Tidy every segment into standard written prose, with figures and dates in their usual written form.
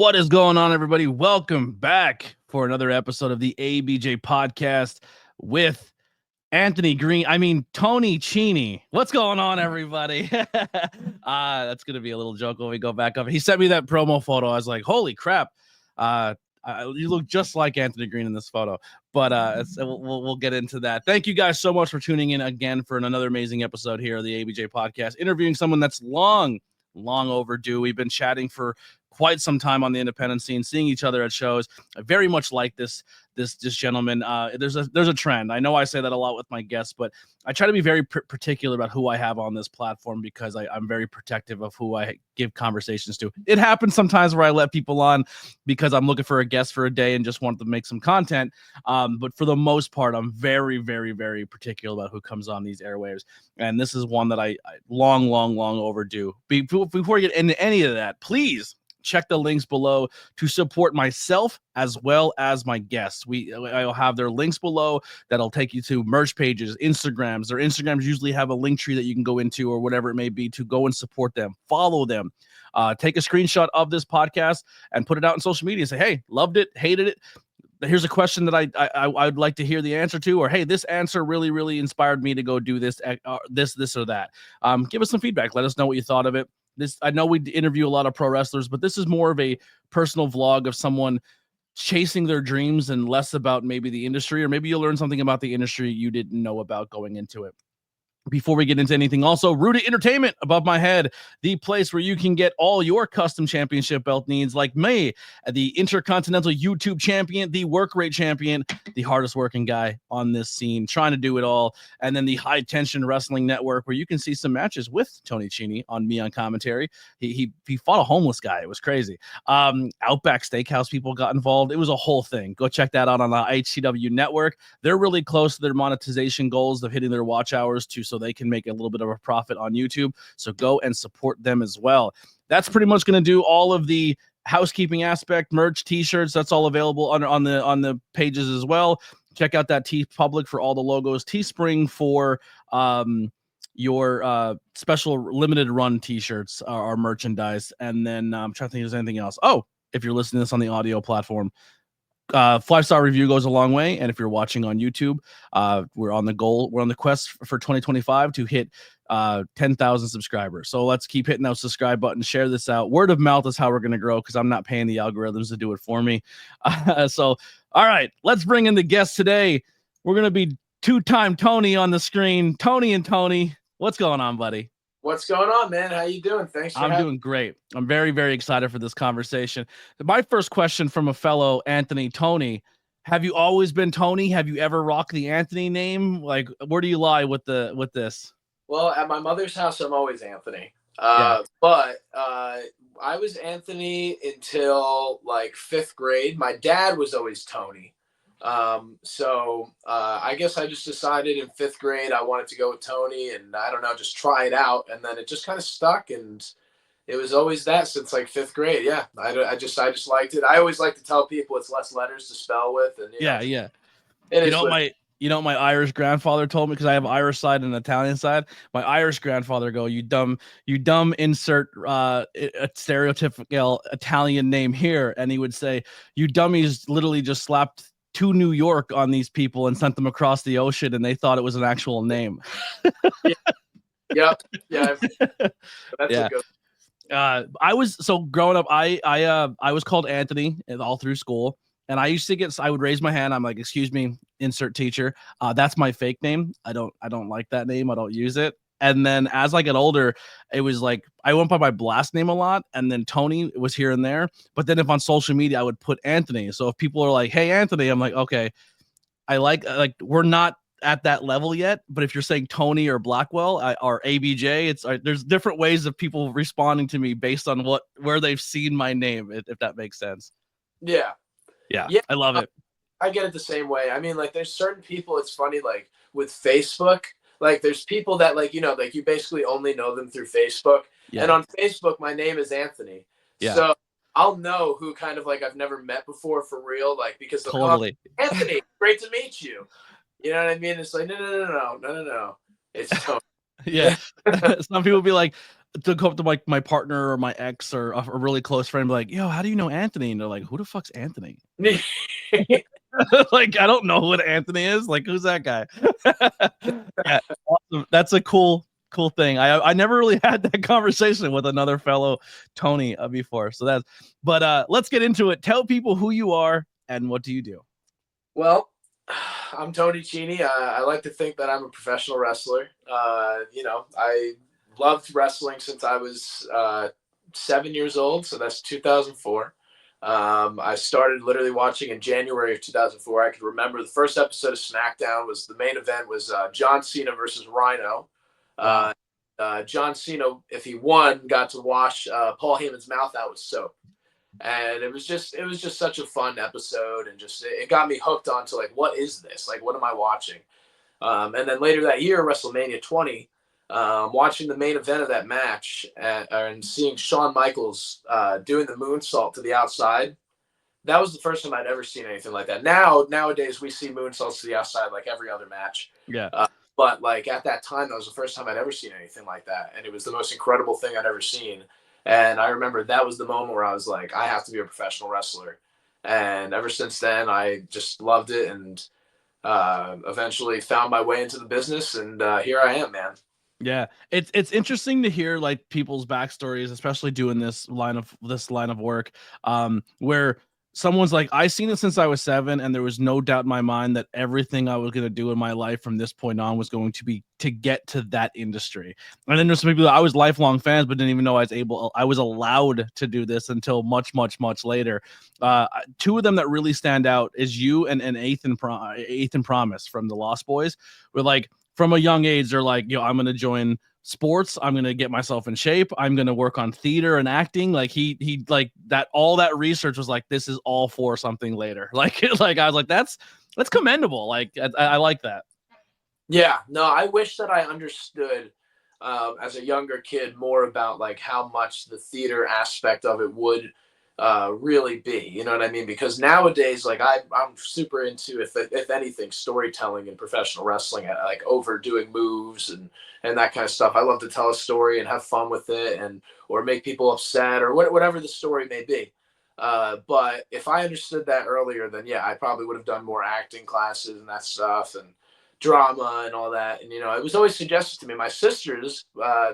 What is going on, everybody? Welcome back for another episode of the ABJ Podcast with Tony Chini. What's going on, everybody? That's going to be a little joke when we go back up. He sent me that promo photo. I was like, holy crap. You look just like Anthony Green in this photo, but we'll get into that. Thank you guys so much for tuning in again for another amazing episode here of the ABJ Podcast, interviewing someone that's long overdue. We've been chatting for quite some time on the independent scene, seeing each other at shows. I very much like this gentleman. There's a trend. I know I say that a lot with my guests, but I try to be very particular about who I have on this platform because I'm very protective of who I give conversations to. It happens sometimes where I let people on because I'm looking for a guest for a day and just want to make some content. But for the most part, I'm very, very, very particular about who comes on these airwaves. And this is one that I long overdue. Before we get into any of that, please check the links below to support myself as well as my guests. I'll have their links below that'll take you to merch pages, Instagrams. Their Instagrams usually have a link tree that you can go into or whatever it may be to go and support them. Follow them. Take a screenshot of this podcast and put it out on social media and say, hey, loved it, hated it. Here's a question that I'd like to hear the answer to, or hey, this answer really, really inspired me to go do this or that. Give us some feedback. Let us know what you thought of it. I know we interview a lot of pro wrestlers, but this is more of a personal vlog of someone chasing their dreams and less about maybe the industry, or maybe you'll learn something about the industry you didn't know about going into it. Before we get into anything, also, Rudy Entertainment above my head, the place where you can get all your custom championship belt needs, like me, the Intercontinental YouTube champion, the work rate champion, the hardest working guy on this scene, trying to do it all, and then the High Tension Wrestling Network, where you can see some matches with Tony Chini on me on commentary. He fought a homeless guy. It was crazy. Outback Steakhouse people got involved. It was a whole thing. Go check that out on the HCW Network. They're really close to their monetization goals of hitting their watch hours so they can make a little bit of a profit on YouTube. So go and support them as well. That's pretty much going to do all of the housekeeping aspect, merch, t-shirts. That's all available on the pages as well. Check out that TeePublic for all the logos. Teespring for your special limited run t-shirts are merchandise. And then I'm trying to think if there's anything else. Oh, if you're listening to this on the audio platform, 5-star review goes a long way. And if you're watching on YouTube, we're on the quest for 2025 to hit 10,000 subscribers. So let's keep hitting that subscribe button, share this out. Word of mouth is how we're going to grow, because I'm not paying the algorithms to do it for me. So all right, let's bring in the guest today. We're going to be two-time Tony on the screen. Tony, what's going on, buddy? What's going on, man? How you doing? Thanks for doing great. I'm very, very excited for this conversation. My first question from a fellow Anthony, Tony, have you always been Tony? Have you ever rocked the Anthony name? Like, where do you lie with this? Well, at my mother's house, I'm always Anthony. But I was Anthony until like 5th grade. My dad was always Tony. So I guess I just decided in 5th grade I wanted to go with Tony, and I don't know, just try it out, and then it just kind of stuck, and it was always that since like 5th grade. Yeah, I just liked it. I always like to tell people it's less letters to spell with, and yeah. You know what my Irish grandfather told me, because I have Irish side and Italian side. My Irish grandfather go, you dumb insert a stereotypical Italian name here, and he would say, you dummies literally just slapped to New York on these people and sent them across the ocean, and they thought it was an actual name. Yeah. That's a good. Growing up, I was called Anthony all through school, and I would raise my hand. I'm like, excuse me, insert teacher. That's my fake name. I don't like that name. I don't use it. And then as I get older, it was like I went by my blast name a lot, and then Tony was here and there. But then if on social media, I would put Anthony. So if people are like, hey, Anthony, I'm like, okay, I like we're not at that level yet. But if you're saying Tony or Blackwell or ABJ, there's different ways of people responding to me based on where they've seen my name, if that makes sense. Yeah. I love it. I get it the same way. I mean, like, there's certain people, it's funny, like with Facebook, like there's people that like you basically only know them through Facebook. Yeah. And on Facebook, my name is Anthony. Yeah. So I'll know who kind of like I've never met before for real, like because totally Anthony, great to meet you. You know what I mean? It's like no. It's Tony. Yeah. Some people be like, to go up to my partner or my ex or a really close friend, like, yo, how do you know Anthony? And they're like, who the fuck's Anthony? Like, I don't know what Anthony is. Like, who's that guy? Yeah, awesome. That's a cool thing. I never really had that conversation with another fellow Tony before. So let's get into it. Tell people who you are and what do you do? Well, I'm Tony Chini. I like to think that I'm a professional wrestler. I loved wrestling since I was 7 years old. So that's 2004. I started literally watching in January of 2004. I could remember the first episode of SmackDown was the main event was John Cena versus Rhino. John Cena, if he won, got to wash Paul Heyman's mouth out with soap. And it was just such a fun episode, and just it got me hooked onto like, what is this? Like, what am I watching? And then later that year, WrestleMania 20, watching the main event of that match and seeing Shawn Michaels doing the moonsault to the outside. That was the first time I'd ever seen anything like that. Nowadays we see moonsaults to the outside like every other match. Yeah. But like at that time, that was the first time I'd ever seen anything like that. And it was the most incredible thing I'd ever seen. And I remember that was the moment where I was like, I have to be a professional wrestler. And ever since then, I just loved it, and eventually found my way into the business. And here I am, man. Yeah, it's interesting to hear like people's backstories, especially doing this line of work, where someone's like, I seen it since I was 7, and there was no doubt in my mind that everything I was going to do in my life from this point on was going to be to get to that industry. And then there's some people that I was lifelong fans, but didn't even know I was allowed to do this until much later. Two of them that really stand out is you and Ethan Promise from the Lost Boys. We're like, from a young age, they're like, yo, I'm going to join sports. I'm going to get myself in shape. I'm going to work on theater and acting. Like he like that, all that research was like, this is all for something later. Like I was like, that's commendable. Like, I like that. Yeah, no, I wish that I understood as a younger kid more about like how much the theater aspect of it would really be, you know what I mean? Because nowadays, like I'm super into, if anything, storytelling in professional wrestling, like overdoing moves and that kind of stuff. I love to tell a story and have fun with it, or make people upset, or whatever the story may be. But if I understood that earlier, then yeah, I probably would have done more acting classes and that stuff, and drama and all that. And it was always suggested to me. My sisters,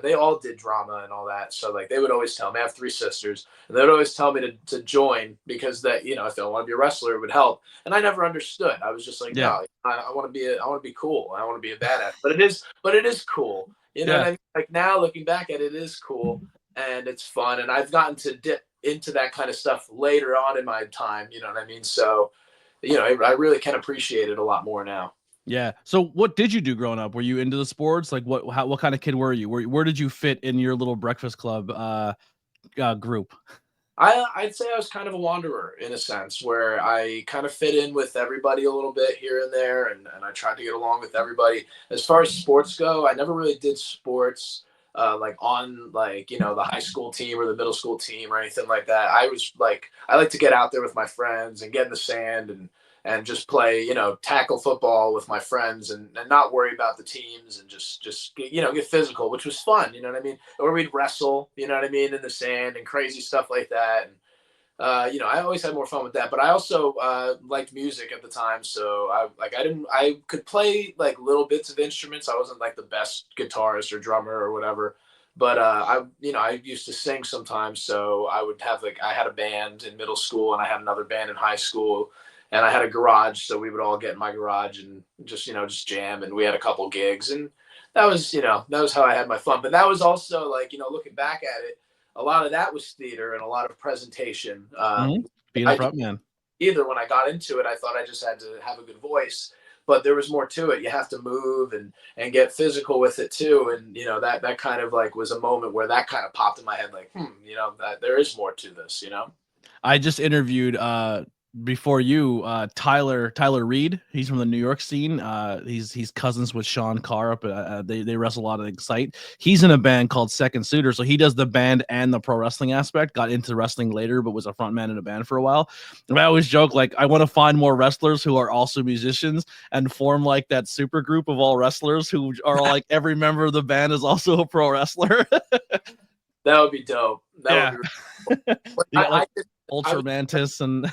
they all did drama and all that, so like they would always tell me, I have 3 sisters, and they would always tell me to join, because that, if they want to be a wrestler, it would help. And I never understood. I was just like, yeah, no, I want to be cool, I want to be a badass. But it is cool, you know what I mean? Like now looking back at it, it is cool, and it's fun, and I've gotten to dip into that kind of stuff later on in my time, you know what I mean? So I really can appreciate it a lot more now. Yeah. So what did you do growing up? Were you into the sports? Like what kind of kid were you? Where did you fit in your little Breakfast Club group? I'd say I was kind of a wanderer in a sense, where I kind of fit in with everybody a little bit here and there, and I tried to get along with everybody. As far as sports go, I never really did sports like on like, the high school team or the middle school team or anything like that. I was like, I like to get out there with my friends and get in the sand and just play, tackle football with my friends, and not worry about the teams, and just get physical, which was fun, you know what I mean? Or we'd wrestle, you know what I mean, in the sand and crazy stuff like that. And I always had more fun with that. But I also liked music at the time, so I could play like little bits of instruments. I wasn't like the best guitarist or drummer or whatever. But I used to sing sometimes, so I had a band in middle school, and I had another band in high school. And I had a garage, so we would all get in my garage and just jam. And we had a couple gigs, and that was how I had my fun. But that was also like, looking back at it, a lot of that was theater and a lot of presentation. Being a front man. Either when I got into it, I thought I just had to have a good voice, but there was more to it. You have to move and get physical with it too. And, that kind of like was a moment where that kind of popped in my head, like, that there is more to this, I just interviewed before you, Tyler Reed. He's from the New York scene. He's cousins with Sean Carr up. They wrestle a lot of Excite. He's in a band called Second Suitor, so he does the band and the pro wrestling aspect. Got into wrestling later, but was a front man in a band for a while. And I always joke, like, I want to find more wrestlers who are also musicians and form like that super group of all wrestlers who are like every member of the band is also a pro wrestler. That would be dope. That would be really cool. You got like I Ultra was Mantis and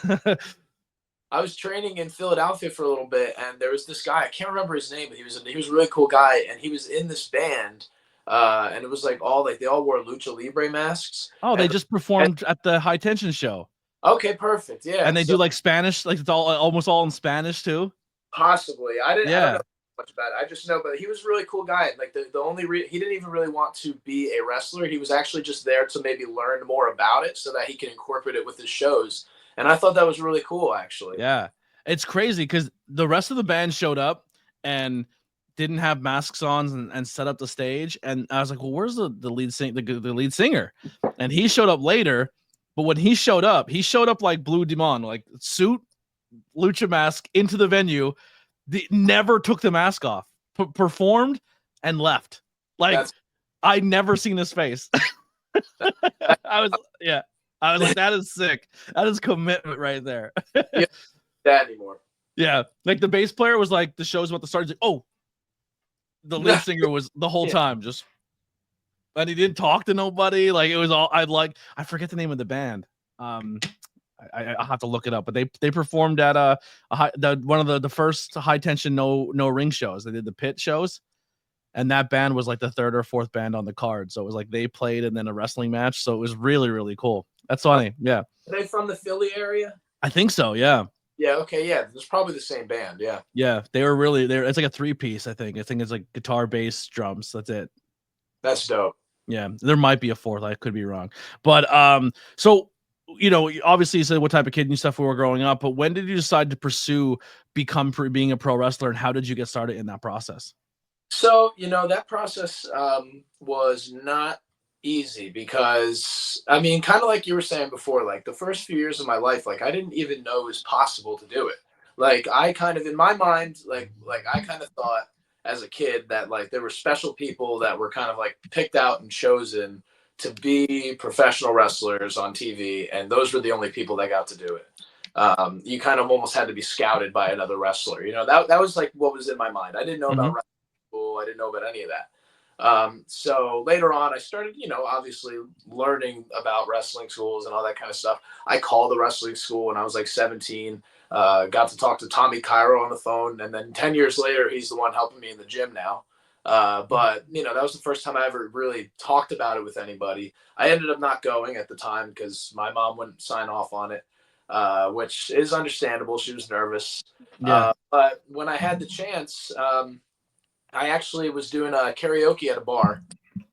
I was training in Philadelphia for a little bit, and there was this guy. I can't remember his name, but he was a really cool guy, and he was in this band. And it was like they all wore lucha libre masks. oh, they And, just performed at the High Tension show. okay, perfect. Yeah, And they do like Spanish, like it's almost all in Spanish too. possibly. I don't Yeah. know much about it. I just know, but he was a really cool guy. Like the only he didn't even really want to be a wrestler. He was actually just there to maybe learn more about it so that he can incorporate it with his shows. And I thought that was really cool, actually. Yeah. It's crazy because the rest of the band showed up and didn't have masks on and set up the stage. And I was like, well, where's the lead singer? And he showed up later. But when he showed up like Blue Demon, like suit, lucha mask into the venue. Never took the mask off, performed and left. Like I never seen his face. I was like, that is sick. That is commitment right there. Yeah, that anymore. Yeah, like the bass player was like, the show's about to start. He's like, oh, the lead singer was the whole time just, and he didn't talk to nobody. Like it was all I forget the name of the band. I'll have to look it up, but they performed at one of the first High Tension no ring shows. They did the pit shows, and that band was like the third or fourth band on the card. So it was like they played and then a wrestling match. So it was really, really cool. That's funny. Yeah. Are they from the Philly area? I think so. Yeah. Yeah. Okay. Yeah. It's probably the same band. Yeah. Yeah. They were really there. It's like a 3-piece. I think it's like guitar, bass, drums. That's it. That's dope. Yeah. There might be a fourth. I could be wrong, but so. You know, obviously you said what type of kid and stuff we were growing up, but when did you decide to pursue being a pro wrestler, and how did you get started in that process? So, that process was not easy because, I mean, kind of like you were saying before, like the first few years of my life, like I didn't even know it was possible to do it. Like I kind of, in my mind, like I kind of thought as a kid that like there were special people that were kind of like picked out and chosen to be professional wrestlers on TV, and those were the only people that got to do it. You kind of almost had to be scouted by another wrestler. That was like what was in my mind. I didn't know about wrestling school. I didn't know about any of that. So later on, I started, obviously learning about wrestling schools and all that kind of stuff. I called the wrestling school when I was like 17. Got to talk to Tommy Cairo on the phone, and then 10 years later, he's the one helping me in the gym now. But that was the first time I ever really talked about it with anybody. I ended up not going at the time because my mom wouldn't sign off on it, which is understandable. She was nervous. Yeah. But when I had the chance, I actually was doing a karaoke at a bar,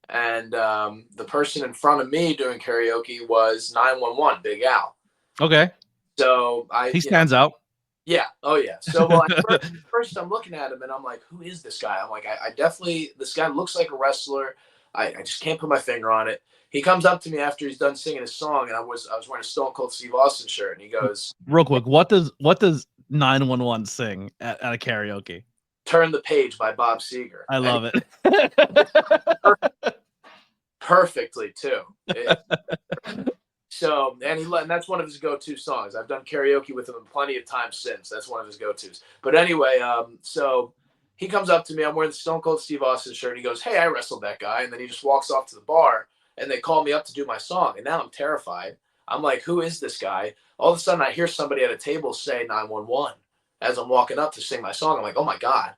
and the person in front of me doing karaoke was 911, Big Al. Okay. So he stands out. Yeah. Oh, yeah. So first I'm looking at him and I'm like, who is this guy? I'm like, I definitely, this guy looks like a wrestler. I just can't put my finger on it. He comes up to me after he's done singing his song, and I was wearing a Stone Cold Steve Austin shirt, and he goes, real quick, what does 911 sing at a karaoke? Turn the Page by Bob Seger. I love it. Perfectly too. So, and that's one of his go-to songs. I've done karaoke with him plenty of times since. That's one of his go-tos. But anyway, so he comes up to me. I'm wearing the Stone Cold Steve Austin shirt. And he goes, hey, I wrestled that guy. And then he just walks off to the bar, and they call me up to do my song. And now I'm terrified. I'm like, who is this guy? All of a sudden, I hear somebody at a table say 911 as I'm walking up to sing my song. I'm like, oh, my God,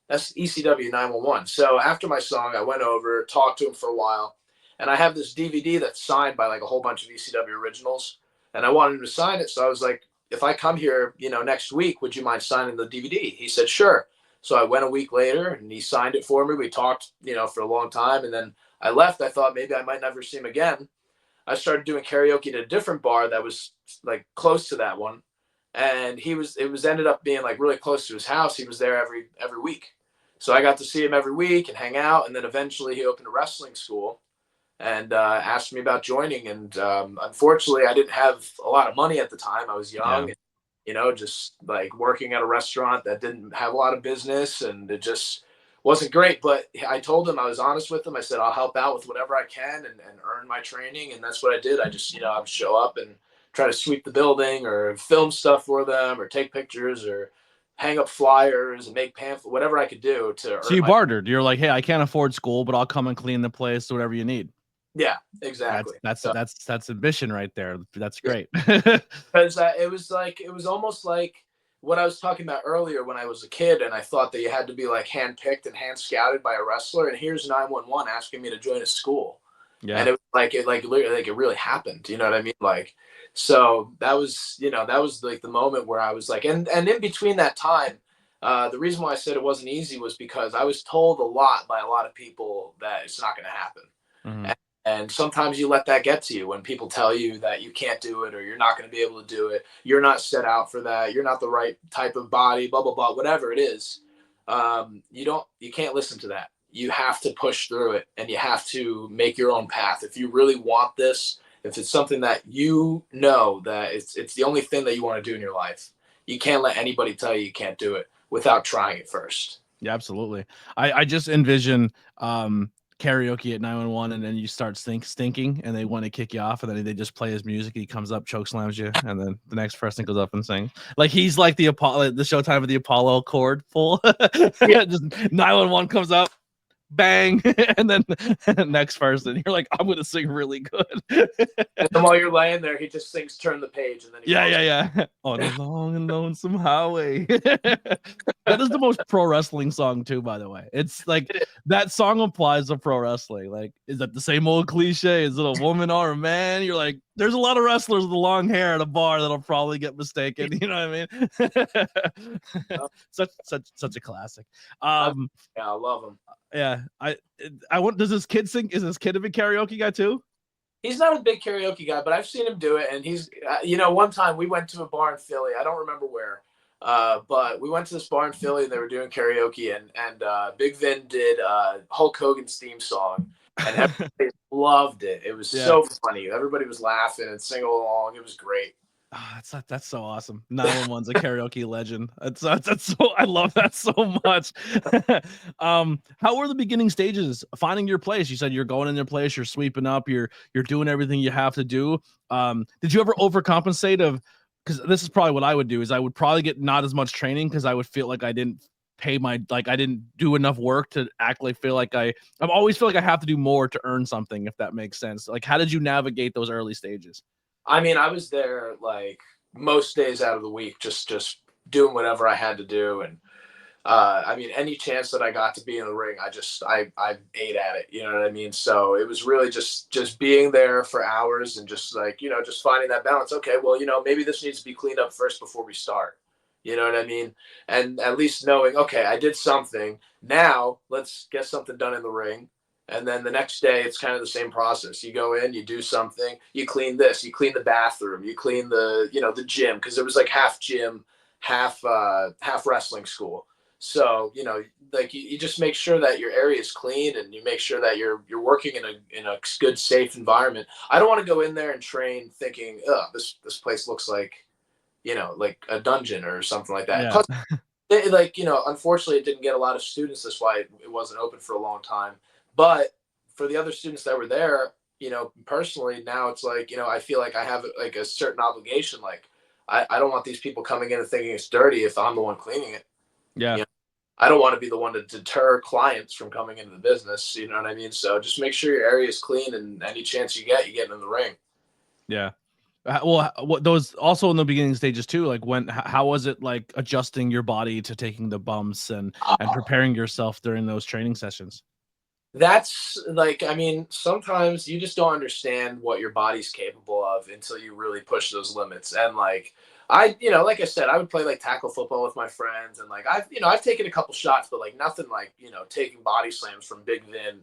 that's ECW 911. So after my song, I went over, talked to him for a while. And I have this DVD that's signed by like a whole bunch of ECW originals. And I wanted him to sign it. So I was like, if I come here, next week, would you mind signing the DVD? He said, sure. So I went a week later and he signed it for me. We talked, for a long time. And then I left. I thought maybe I might never see him again. I started doing karaoke at a different bar that was like close to that one. And ended up being like really close to his house. He was there every week. So I got to see him every week and hang out. And then eventually he opened a wrestling school and asked me about joining. And unfortunately, I didn't have a lot of money at the time. I was young, and, just like working at a restaurant that didn't have a lot of business, and it just wasn't great. But I told him, I was honest with him. I said, I'll help out with whatever I can and earn my training. And that's what I did. I just, I would show up and try to sweep the building or film stuff for them or take pictures or hang up flyers and make pamphlets, whatever I could do to. So you bartered. You're like, hey, I can't afford school, but I'll come and clean the place, whatever you need. Yeah, exactly. That's ambition right there. That's Yeah, great. because it was almost like what I was talking about earlier when I was a kid, and I thought that you had to be like handpicked and hand scouted by a wrestler, and here's 911 asking me to join a school, Yeah. and it was like it really happened. You know what I mean? Like, so that was that was like the moment where I was like, and in between that time. The reason why I said it wasn't easy was because I was told a lot by a lot of people that it's not going to happen. Mhm. And sometimes you let that get to you when people tell you that you can't do it or you're not going to be able to do it. You're not set out for that. You're not the right type of body, blah, blah, blah, whatever it is. You can't listen to that. You have to push through it and you have to make your own path. If you really want this, if it's something that you know that it's the only thing that you want to do in your life, you can't let anybody tell you can't do it without trying it first. Yeah, absolutely. I just envision karaoke at 911, and then you start stinking, and they want to kick you off, and then they just play his music. He comes up, choke slams you, and then the next person goes up and sings. Like he's like the Apollo, the Showtime of the Apollo chord full. Yeah. Just 911 comes up, bang, and then next person. You're like, I'm gonna sing really good. And then while you're laying there, he just sings "Turn the Page," and then he Yeah, falls. yeah. On a long and lonesome highway. That is the most pro wrestling song too, by the way. It's like that song applies to pro wrestling. Like, is that the same old cliche? Is it a woman or a man? You're like, there's a lot of wrestlers with long hair at a bar that'll probably get mistaken. You know what I mean? such a classic. Yeah, I love him. Yeah. I want. Does this kid sing? Is this kid a big karaoke guy too? He's not a big karaoke guy, but I've seen him do it. And he's, one time we went to a bar in Philly. I don't remember where, but we went to this bar in Philly and they were doing karaoke. And Big Vin did Hulk Hogan's theme song, and everybody loved it. It was Yeah. so funny. Everybody was laughing and singing along. It was great. Oh, that's so awesome. 911's a karaoke legend. That's so I love that so much. How were the beginning stages finding your place? You said you're going in your place, you're sweeping up, you're doing everything you have to do. Did you ever overcompensate of because this is probably what I would do is I would probably get not as much training because I would feel like I didn't pay my like I didn't do enough work to actually feel like I always feel like I have to do more to earn something, if that makes sense. Like how did you navigate those early stages? I mean, I was there like most days out of the week, just doing whatever I had to do. And I mean, any chance that I got to be in the ring, I ate at it. You know what I mean? So it was really just being there for hours and just like just finding that balance. Okay, well, maybe this needs to be cleaned up first before we start. You know what I mean? And at least knowing, okay, I did something. Now let's get something done in the ring. And then the next day, it's kind of the same process. You go in, you do something, you clean this, you clean the bathroom, you clean the gym, because it was like half gym, half wrestling school. So like you just make sure that your area is clean and you make sure that you're working in a good, safe environment. I don't want to go in there and train thinking, oh, this place looks like a dungeon or something like that. Yeah. Plus, unfortunately, it didn't get a lot of students. That's why it wasn't open for a long time. But for the other students that were there, personally, now it's like, I feel like I have like a certain obligation. Like, I don't want these people coming in and thinking it's dirty if I'm the one cleaning it. Yeah. I don't want to be the one to deter clients from coming into the business. You know what I mean? So just make sure your area is clean, and any chance you get in the ring. Yeah. Well, what those also in the beginning stages too, like how was it like adjusting your body to taking the bumps and preparing yourself during those training sessions? That's like, I mean, sometimes you just don't understand what your body's capable of until you really push those limits. And like, like I said, I would play like tackle football with my friends, and like I've taken a couple shots, but like nothing like taking body slams from Big Vin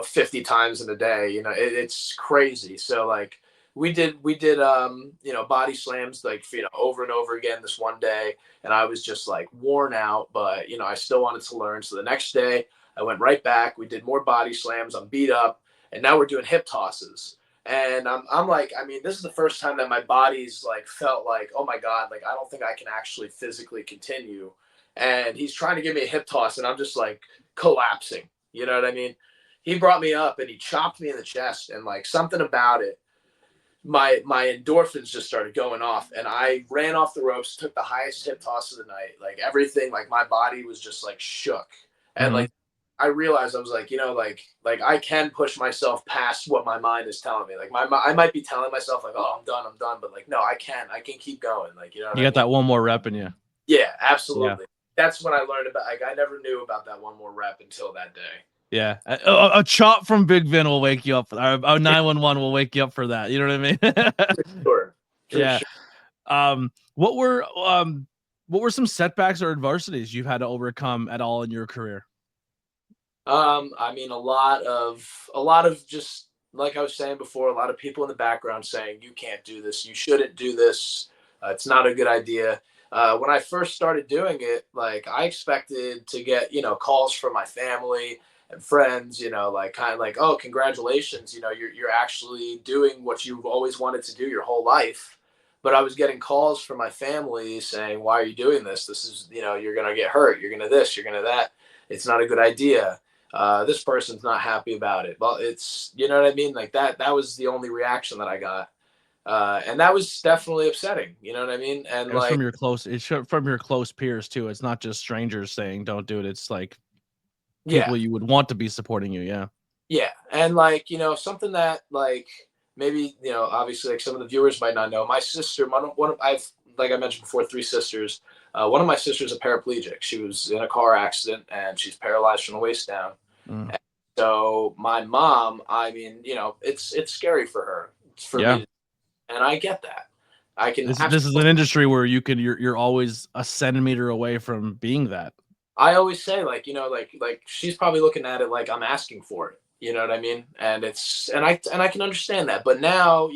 50 times in a day. It's crazy. So like we did body slams like over and over again this one day, and I was just like worn out, but I still wanted to learn. So the next day I went right back. We did more body slams. I'm beat up, and now we're doing hip tosses. And I'm like, I mean, this is the first time that my body's like felt like, oh my God, like I don't think I can actually physically continue. And he's trying to give me a hip toss, and I'm just like collapsing. You know what I mean? He brought me up and he chopped me in the chest, and like something about it, my endorphins just started going off, and I ran off the ropes, took the highest hip toss of the night. Like everything, like my body was just like shook. And Mhm. like I realized I was like, like I can push myself past what my mind is telling me. Like I might be telling myself like, oh, I'm done. But like, no, I can keep going. Like, you know what You I got mean? that one more rep in you. Yeah, Yeah. absolutely. That's when I learned about, like, I never knew about that one more rep until that day. Yeah. A chop from Big Vin will wake you up. A 911 will wake you up for that. You know what I mean? For sure. For Yeah. sure. What were some setbacks or adversities you've had to overcome at all in your career? I mean, a lot of just like I was saying before, a lot of people in the background saying, you can't do this, you shouldn't do this, it's not a good idea. When I first started doing it, like I expected to get, calls from my family and friends, like kind of like, oh, congratulations, you're actually doing what you've always wanted to do your whole life. But I was getting calls from my family saying, why are you doing this? This is, you're gonna get hurt, you're gonna this, you're gonna that. It's not a good idea. This person's not happy about it. Well, it's, you know what I mean? Like that was the only reaction that I got. And that was definitely upsetting. You know what I mean? And It was like, from your close peers too. It's not just strangers saying don't do it. It's like yeah, people you would want to be supporting you. Yeah. yeah. And like, something that like maybe, obviously like some of the viewers might not know, my sister, I've, like I mentioned before, three sisters. One of my sisters is a paraplegic. She was in a car accident and she's paralyzed from the waist down. Mm. So my mom, I mean, it's scary for her, for Yeah. me, and I get that. I can This is an industry where you're always a centimeter away from being that. I always say like, like she's probably looking at it like I'm asking for it. You know what I mean? And I can understand that. But now,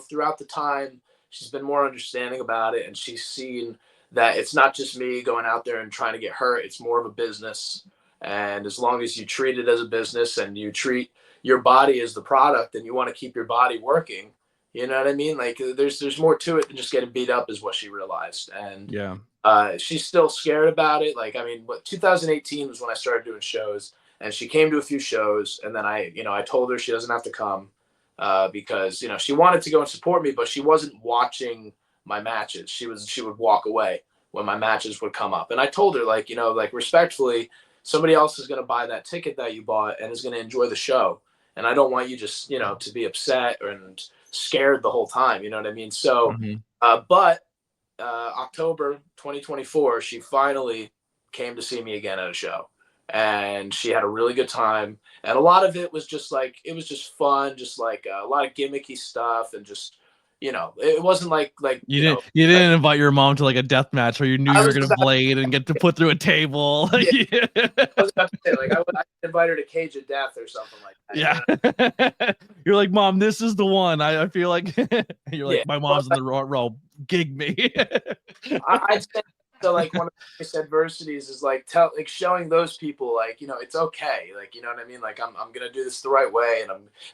throughout the time, she's been more understanding about it, and she's seen that it's not just me going out there and trying to get hurt. It's more of a business. And as long as you treat it as a business and you treat your body as the product and you want to keep your body working, you know what I mean? Like there's more to it than just getting beat up is what she realized. And Yeah. she's still scared about it. Like, I mean, 2018 was when I started doing shows, and she came to a few shows, and then I told her she doesn't have to come because she wanted to go and support me, but she wasn't watching my matches. She would walk away when my matches would come up, and I told her like respectfully, somebody else is going to buy that ticket that you bought and is going to enjoy the show, and I don't want you just to be upset and scared the whole time. You know what I mean? So, Mm-hmm. but October 2024, she finally came to see me again at a show, and she had a really good time. And a lot of it was just like it was just fun, just like a lot of gimmicky stuff, and just it wasn't like You didn't invite your mom to like a death match where you knew I you were was gonna about blade and get to put through a table. yeah, Yeah. I was about to say like I invite her to Cage of Death or something like that. Yeah. You're like, Mom, this is the one. I feel like you're Yeah. like, my Well, mom's in the row. Gig me. I'd say so. Like one of the biggest adversities is like showing those people like it's okay. Like you know what I mean. Like I'm gonna do this the right way,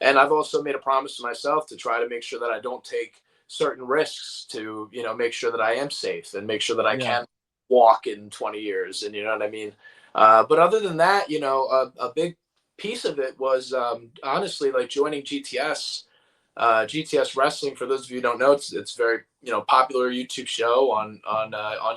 and I've also made a promise to myself to try to make sure that I don't take certain risks to make sure that I am safe and make sure that I Yeah. can walk in 20 years, and you know what I mean. But other than that, a big piece of it was honestly like joining GTS. GTS Wrestling, for those of you who don't know, it's very popular YouTube show on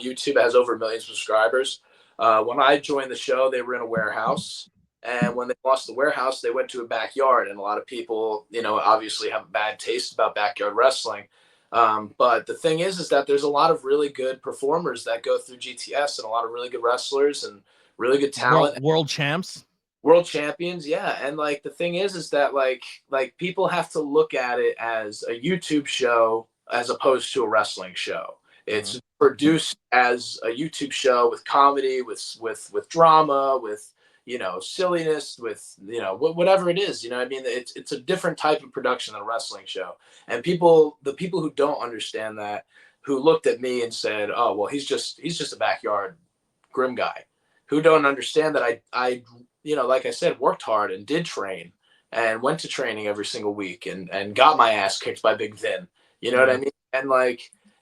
YouTube. It has over 1 million subscribers. When I joined the show, they were in a warehouse, and when they lost the warehouse, they went to a backyard. And a lot of people, obviously have a bad taste about backyard wrestling. But the thing is that there's a lot of really good performers that go through GTS, and a lot of really good wrestlers and really good talent. World champs. World champions, yeah. And like the thing is that like people have to look at it as a YouTube show as opposed to a wrestling show. It's produced as a YouTube show with comedy, with drama, with silliness, with whatever it is. I mean, it's a different type of production than a wrestling show. And the people who don't understand that, who looked at me and said, "Oh, well, he's just a backyard grim guy," who don't understand that I like I said, worked hard and did train and went to training every single week and got my ass kicked by Big Vin. You know what I mean?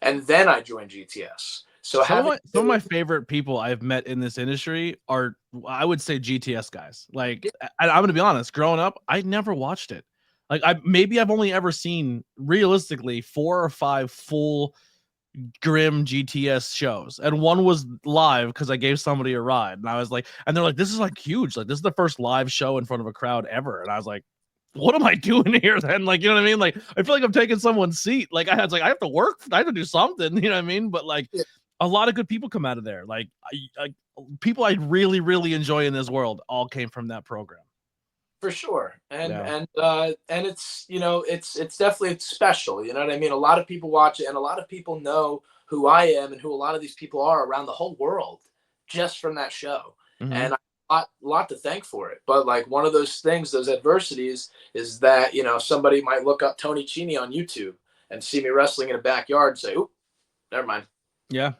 And then I joined GTS. So some of my favorite people I've met in this industry are, I would say, GTS guys. Like, I'm gonna be honest, growing up, I never watched it. Like, I've only ever seen realistically 4 or 5 full Grim GTS shows, and one was live because I gave somebody a ride, and I was like, and they're like, this is like huge, like this is the first live show in front of a crowd ever, and I was like, what am I doing here then? Like, you know what I mean? Like, I feel like I'm taking someone's seat. Like, I was like, I have to work, I have to do something, you know what I mean? But like, Yeah. a lot of good people come out of there. Like, people I really, really enjoy in this world all came from that program. For sure. And Yeah. and it's, you know, it's definitely special, you know what I mean? A lot of people watch it, and a lot of people know who I am and who a lot of these people are around the whole world just from that show. Mhm. And a lot to thank for it. But like one of those things, those adversities, is that, you know, somebody might look up Tony Chini on YouTube and see me wrestling in a backyard and say, "Oop, never mind." Yeah.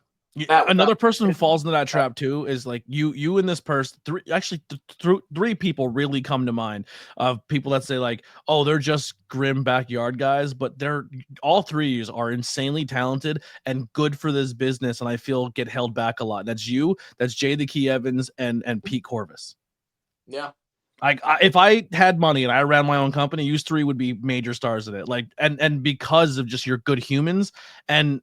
That Another without person who falls into that trap too is like you and this person. Three people really come to mind of people that say like, oh, they're just grim backyard guys, but they're all three are insanely talented and good for this business, and I feel get held back a lot. That's you, that's Jay the Key Evans, and Pete Corvus. Yeah. Like, if I had money and I ran my own company, you three would be major stars in it. Like, and because of just your good humans and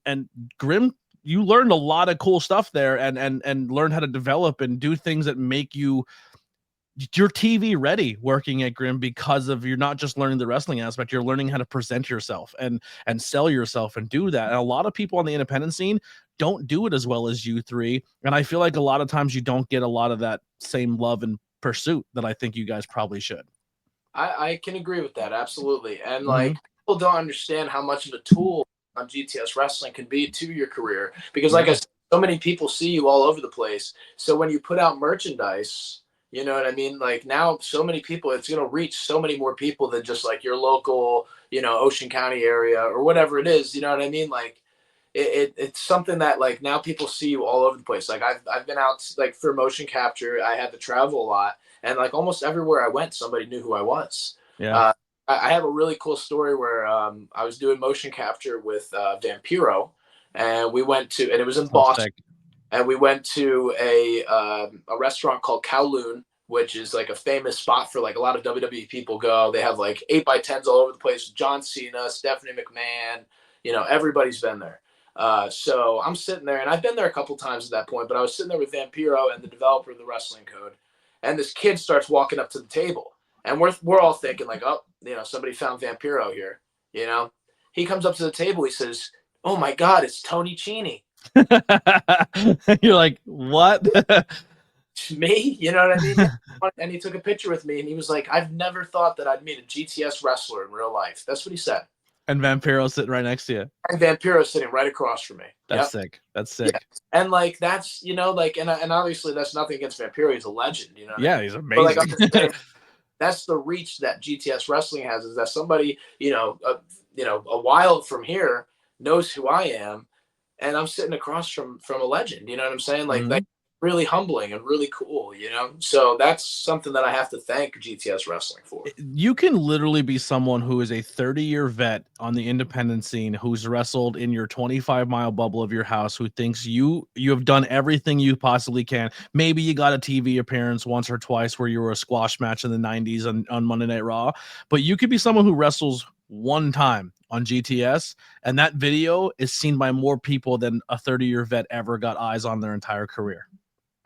Grim, you learned a lot of cool stuff there, and learned how to develop and do things that make you're TV ready working at Grim, because of you're not just learning the wrestling aspect, you're learning how to present yourself and sell yourself and do that. And a lot of people on the independent scene don't do it as well as you three. And I feel like a lot of times you don't get a lot of that same love and pursuit that I think you guys probably should. I can agree with that, absolutely. And Mhm. like people don't understand how much of a tool on GTS wrestling can be to your career, because like I Yeah. said, so many people see you all over the place. So when you put out merchandise, you know what I mean? Like now so many people, it's going to reach so many more people than just like your local, you know, Ocean County area or whatever it is, you know what I mean? Like it's something that like now people see you all over the place. Like I've been out like for motion capture, I had to travel a lot, and like almost everywhere I went, somebody knew who I was. Yeah. Uh, I have a really cool story where I was doing motion capture with Vampiro, and we went to, and it was in Oh, Boston, sick. and we went to a restaurant called Kowloon, which is like a famous spot for like a lot of WWE people go. They have like 8x10s all over the place. John Cena, Stephanie McMahon, you know, everybody's been there. So I'm sitting there, and I've been there a couple times at that point, but I was sitting there with Vampiro and the developer of the wrestling code, and this kid starts walking up to the table, and we're all thinking like, oh, you know, somebody found Vampiro here, you know. He comes up to the table, he says, "Oh my God, it's Tony Chini." You're like, what? Me, you know what I mean? Yeah. And he took a picture with me, and he was like, "I've never thought that I'd meet a GTS wrestler in real life." That's what he said. And Vampiro sitting right next to you. And Vampiro sitting right across from me. That's Yep. sick. That's Yeah. sick. And like that's, you know, like, and obviously that's nothing against Vampiro. He's a legend, you know what I Yeah, mean? he's But like I'm amazing. just saying, that's the reach that GTS wrestling has, is that somebody, you know, a while from here knows who I am, and I'm sitting across from a legend. You know what I'm saying? Like Mhm. that, really humbling and really cool. You know, so that's something that I have to thank GTS wrestling for. You can literally be someone who is a 30-year vet on the independent scene, who's wrestled in your 25-mile bubble of your house, who thinks you have done everything you possibly can. Maybe you got a TV appearance once or twice where you were a squash match in the 90s on Monday Night Raw, but you could be someone who wrestles one time on GTS, and that video is seen by more people than a 30-year vet ever got eyes on their entire career.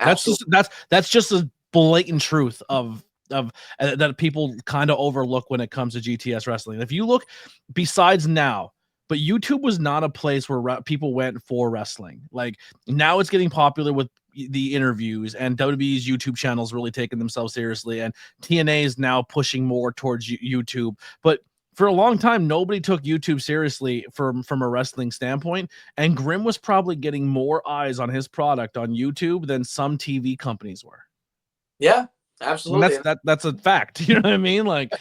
Absolutely. That's just a blatant truth of that people kind of overlook when it comes to GTS wrestling. If you look besides now, but YouTube was not a place where people went for wrestling. Like now it's getting popular with the interviews, and WWE's YouTube channels really taking themselves seriously, and TNA is now pushing more towards YouTube. But for a long time, nobody took YouTube seriously from a wrestling standpoint, and Grim was probably getting more eyes on his product on YouTube than some TV companies were. Yeah, And absolutely. And that's a fact. You know what I mean? Like,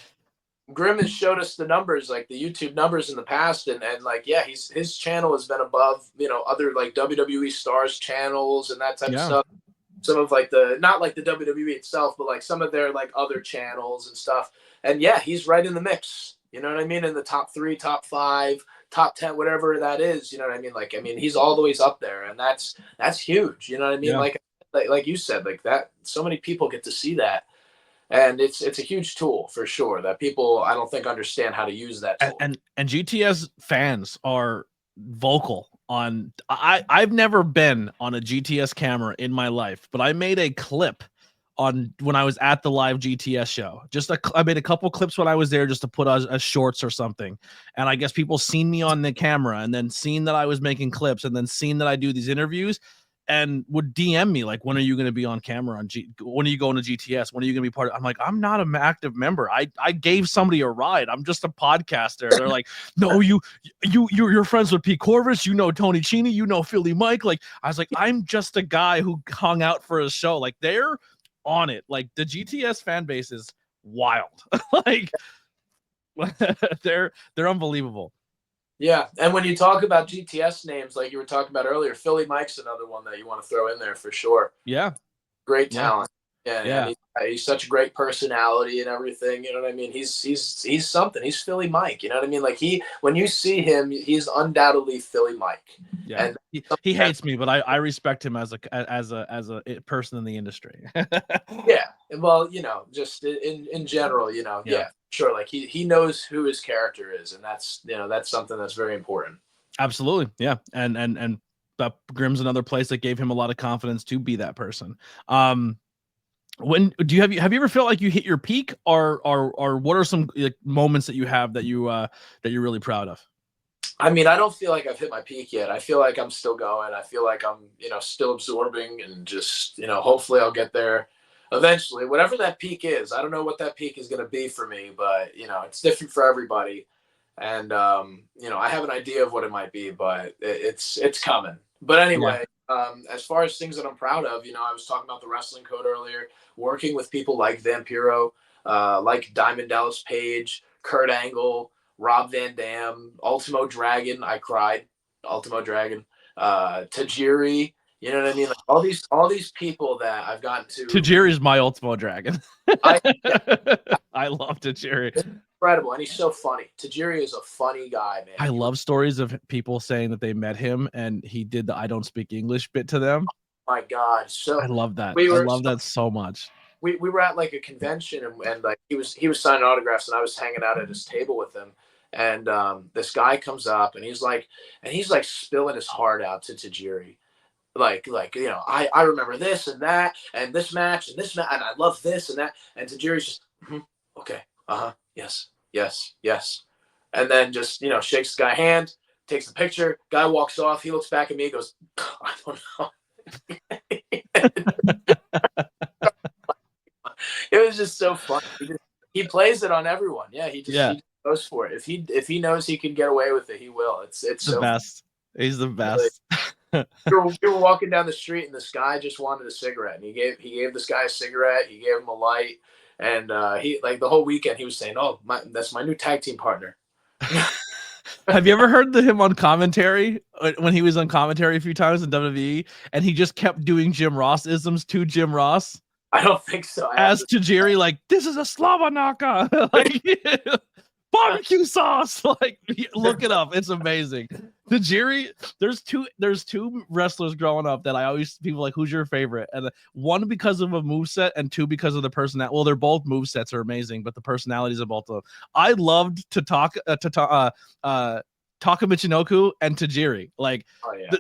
Grim has showed us the numbers, like the YouTube numbers in the past, and like yeah, his channel has been above, you know, other like WWE stars channels and that type of yeah. stuff. Some of like the, not like the WWE itself, but like some of their like other channels and stuff. And yeah, he's right in the mix. You know what I mean? In the top 3, top 5, top 10, whatever that is. You know what I mean? Like I mean, he's all the ways up there, and that's huge. You know what I mean? Yeah. Like you said, like that. So many people get to see that, and it's a huge tool for sure that people, I don't think, understand how to use that tool. And GTS fans are vocal I've never been on a GTS camera in my life, but I made a clip on when I was at the live GTS show. I made a couple clips when I was there just to put as shorts or something. And I guess people seen me on the camera and then seen that I was making clips and then seen that I do these interviews and would DM me like, when are you going to be on camera when are you going to GTS? When are you going to be part of? I'm like, I'm not an active member. I gave somebody a ride. I'm just a podcaster. They're like, no, you're friends with Pete Corvus. You know, Tony Chini, you know, Philly Mike. Like, I was like, I'm just a guy who hung out for a show. Like they're on it. Like the GTS fan base is wild. Like they're unbelievable. Yeah, and when you talk about GTS names, like you were talking about earlier, Philly Mike's another one that you want to throw in there for sure. Yeah, great talent. Yeah. And he's such a great personality and everything. You know what I mean? He's something. He's Philly Mike. You know what I mean? Like when you see him, he's undoubtedly Philly Mike. Yeah, and he hates me, but I respect him as a person in the industry. Yeah, well, you know, just in general, you know, yeah, sure. Like he knows who his character is, and that's something that's very important. Absolutely, yeah, and Grimm's another place that gave him a lot of confidence to be that person. When have you ever felt like you hit your peak, or what are some like moments that you have that you're really proud of? I mean, I don't feel like I've hit my peak yet. I feel like I'm still going. I feel like I'm, still absorbing, and just, hopefully I'll get there eventually, whatever that peak is. I don't know what that peak is going to be for me, but, it's different for everybody. And, I have an idea of what it might be, but it's coming. But anyway, as far as things that I'm proud of, I was talking about the wrestling code earlier, working with people like Vampiro, like Diamond Dallas Page, Kurt Angle, Rob Van Dam, Ultimo Dragon. I cried. Ultimo Dragon, Tajiri. You know what I mean? Like all these people that I've gotten to. Tajiri's my Ultimo Dragon. I love Tajiri. It's incredible, and he's so funny. Tajiri is a funny guy, man. I love stories of people saying that they met him and he did the "I don't speak English" bit to them. Oh my God, so I love that. I love that so much. We were at like a convention, and like he was signing autographs, and I was hanging out at his table with him. And this guy comes up, and he's like spilling his heart out to Tajiri. Like, I remember this and that, and this match, and I love this and that. And Tajiri's just, okay, yes. And then just, shakes the guy's hand, takes the picture, guy walks off, he looks back at me, goes, I don't know. It was just so fun. He plays it on everyone. Yeah, he just goes for it. If he knows he can get away with it, he will. It's the so best. He's the best. We were walking down the street, and this guy just wanted a cigarette, and he gave this guy a cigarette. He gave him a light, and he, like, the whole weekend he was saying, "Oh, that's my new tag team partner." Have you ever heard him on commentary when he was on commentary a few times in WWE, and he just kept doing Jim Ross isms to Jim Ross? I don't think so. As Tajiri, like, this is a Slavanaka, like barbecue sauce. Like, look it up. It's amazing. Tajiri, there's two wrestlers growing up that I always, people like, who's your favorite? And one because of a moveset, and two because of the personality. Well, they're both movesets are amazing, but the personalities of both of them. I loved to talk Taka Michinoku and Tajiri. Like,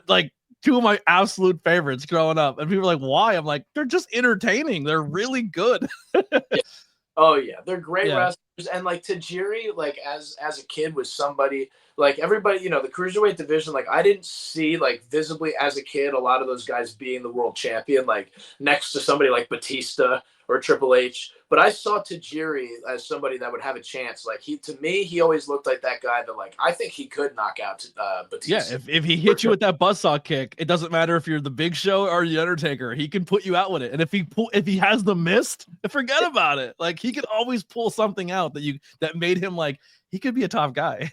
like, two of my absolute favorites growing up. And people are like, why? I'm like, they're just entertaining. They're really good. Oh yeah, they're great wrestlers. And like Tajiri, like as a kid, was somebody, like, everybody, the cruiserweight division, like, I didn't see, like, visibly as a kid a lot of those guys being the world champion, like next to somebody like Batista or Triple H. But I saw Tajiri as somebody that would have a chance. Like, to me, he always looked like that guy that, like, I think he could knock out Batista. Yeah, if he hits you with that buzzsaw kick, it doesn't matter if you're the Big Show or the Undertaker. He can put you out with it. And if he has the mist, forget about it. Like, he could always pull something out that made him, like, he could be a top guy.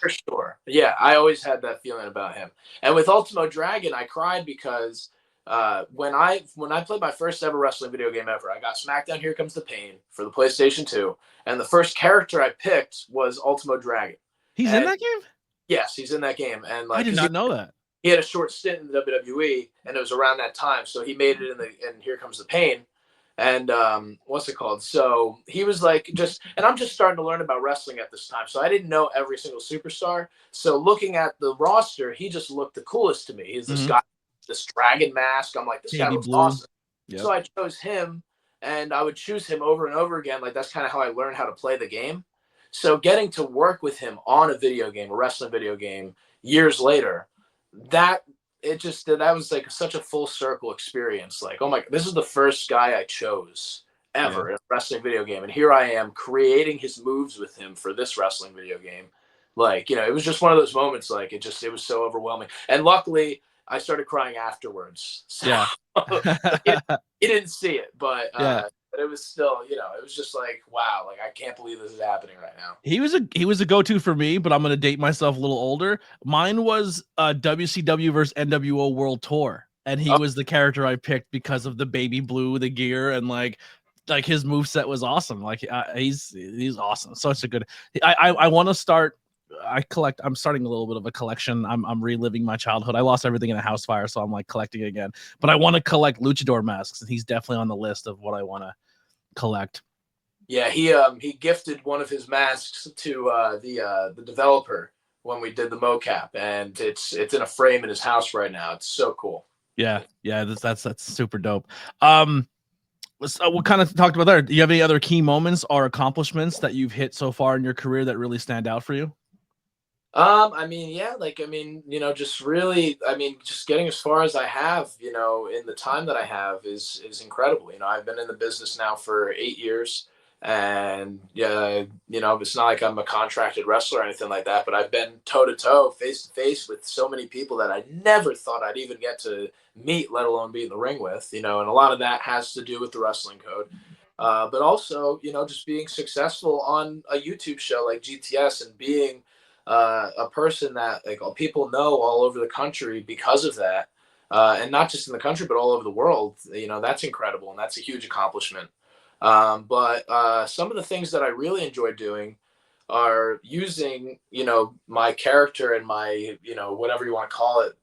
For sure. Yeah, I always had that feeling about him. And with Ultimo Dragon, I cried because when I played my first ever wrestling video game ever, I got SmackDown Here Comes the Pain for the PlayStation 2, and the first character I picked was Ultimo Dragon. He's in that game? Yes, he's in that game. And like, I did not know that. He had a short stint in the WWE, and it was around that time, so he made it in Here Comes the Pain. And what's it called? So he was like, and I'm just starting to learn about wrestling at this time. So I didn't know every single superstar. So looking at the roster, he just looked the coolest to me. He's this guy, this dragon mask. I'm like, this guy looks awesome. Yep. So I chose him, and I would choose him over and over again. Like, that's kind of how I learned how to play the game. So getting to work with him on a video game, a wrestling video game, years later, that was like such a full circle experience. Like, oh my, this is the first guy I chose ever in a wrestling video game. And here I am creating his moves with him for this wrestling video game. Like, it was just one of those moments. Like, it was so overwhelming. And luckily I started crying afterwards. So yeah. he didn't see it, but it was still, it was just like, wow, like, I can't believe this is happening right now. He was a go-to for me, but I'm going to date myself a little older. Mine was WCW versus NWO World Tour. And he was the character I picked because of the baby blue, the gear, and like his moveset was awesome. Like he's awesome. Such a good, I want to start. I'm starting a little bit of a collection. I'm reliving my childhood. I lost everything in a house fire, so I'm like collecting again. But I want to collect luchador masks, and he's definitely on the list of what I want to collect. Yeah, he gifted one of his masks to the developer when we did the mocap, and it's in a frame in his house right now. It's so cool. Yeah, that's super dope. What kind of talked about there? Do you have any other key moments or accomplishments that you've hit so far in your career that really stand out for you? Just really, just getting as far as I have, in the time that I have is incredible. I've been in the business now for 8 years, and it's not like I'm a contracted wrestler or anything like that, but I've been toe to toe, face to face with so many people that I never thought I'd even get to meet, let alone be in the ring with, and a lot of that has to do with the wrestling code. But also, just being successful on a YouTube show like GTS and being a person that like people know all over the country because of that, and not just in the country but all over the world. That's incredible, and that's a huge accomplishment. But some of the things that I really enjoy doing are using my character and my whatever you want to call it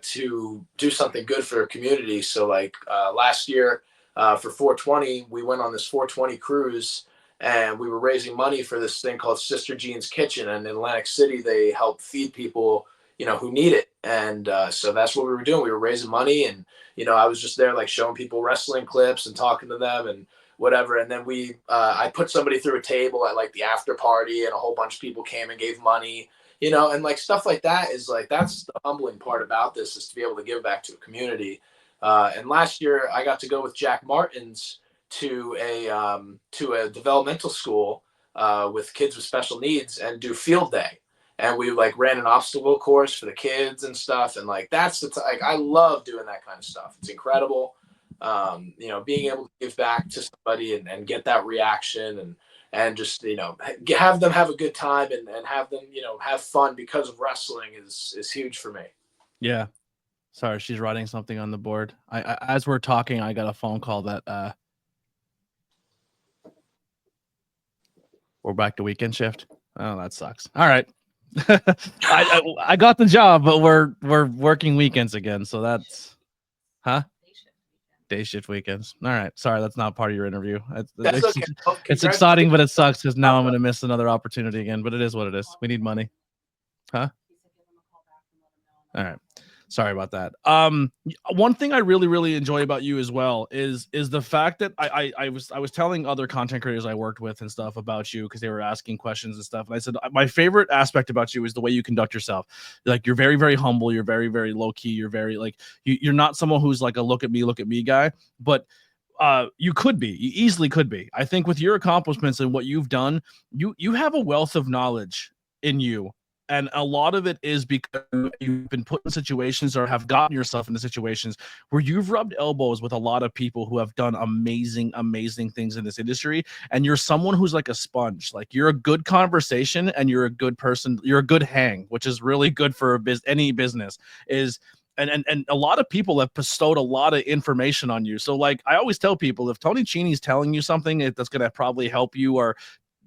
to do something good for a community. So like last year for 420, we went on this 420 cruise, and we were raising money for this thing called Sister Jean's Kitchen. And in Atlantic City, they help feed people, who need it. And so that's what we were doing. We were raising money, and, I was just there, like, showing people wrestling clips and talking to them and whatever. And then I put somebody through a table at like the after party, and a whole bunch of people came and gave money, and like stuff like that is like, that's the humbling part about this, is to be able to give back to a community. And last year I got to go with Jack Martins to a developmental school with kids with special needs and do field day. And we like ran an obstacle course for the kids and stuff. And like, that's like, I love doing that kind of stuff. It's incredible. Being able to give back to somebody and get that reaction and just, have them have a good time and have them, have fun because of wrestling is huge for me. Yeah. Sorry, she's writing something on the board. I as we're talking, I got a phone call that we're back to weekend shift. Oh, that sucks. All right. I got the job, but we're working weekends again. So that's day shift weekends. All right. Sorry, that's not part of your interview. That's okay. It's exciting, but it sucks because now I'm going to miss another opportunity again. But it is what it is. We need money. All right. Sorry about that. One thing I really, really enjoy about you as well is the fact that I was telling other content creators I worked with and stuff about you, because they were asking questions and stuff. And I said, my favorite aspect about you is the way you conduct yourself. Like, you're very, very humble. You're very, very low key. You're very like, you're not someone who's like a look at me guy, but you easily could be. I think with your accomplishments and what you've done, you have a wealth of knowledge in you. And a lot of it is because you've been put in situations or have gotten yourself into situations where you've rubbed elbows with a lot of people who have done amazing, amazing things in this industry. And you're someone who's like a sponge. Like, you're a good conversation and you're a good person. You're a good hang, which is really good for any business. And a lot of people have bestowed a lot of information on you. So like, I always tell people, if Tony Chini's telling you something that's going to probably help you or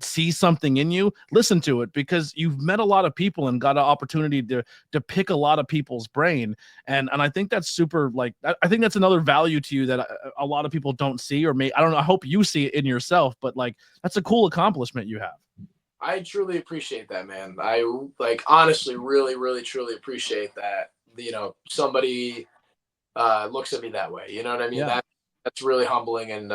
see something in you, listen to it, because you've met a lot of people and got an opportunity to pick a lot of people's brain. And I think that's super, like, I think that's another value to you that a lot of people don't see, or I don't know. I hope you see it in yourself, but like, that's a cool accomplishment you have. I truly appreciate that, man. I like honestly, really, really, truly appreciate that. Somebody looks at me that way. You know what I mean? Yeah. That's really humbling. And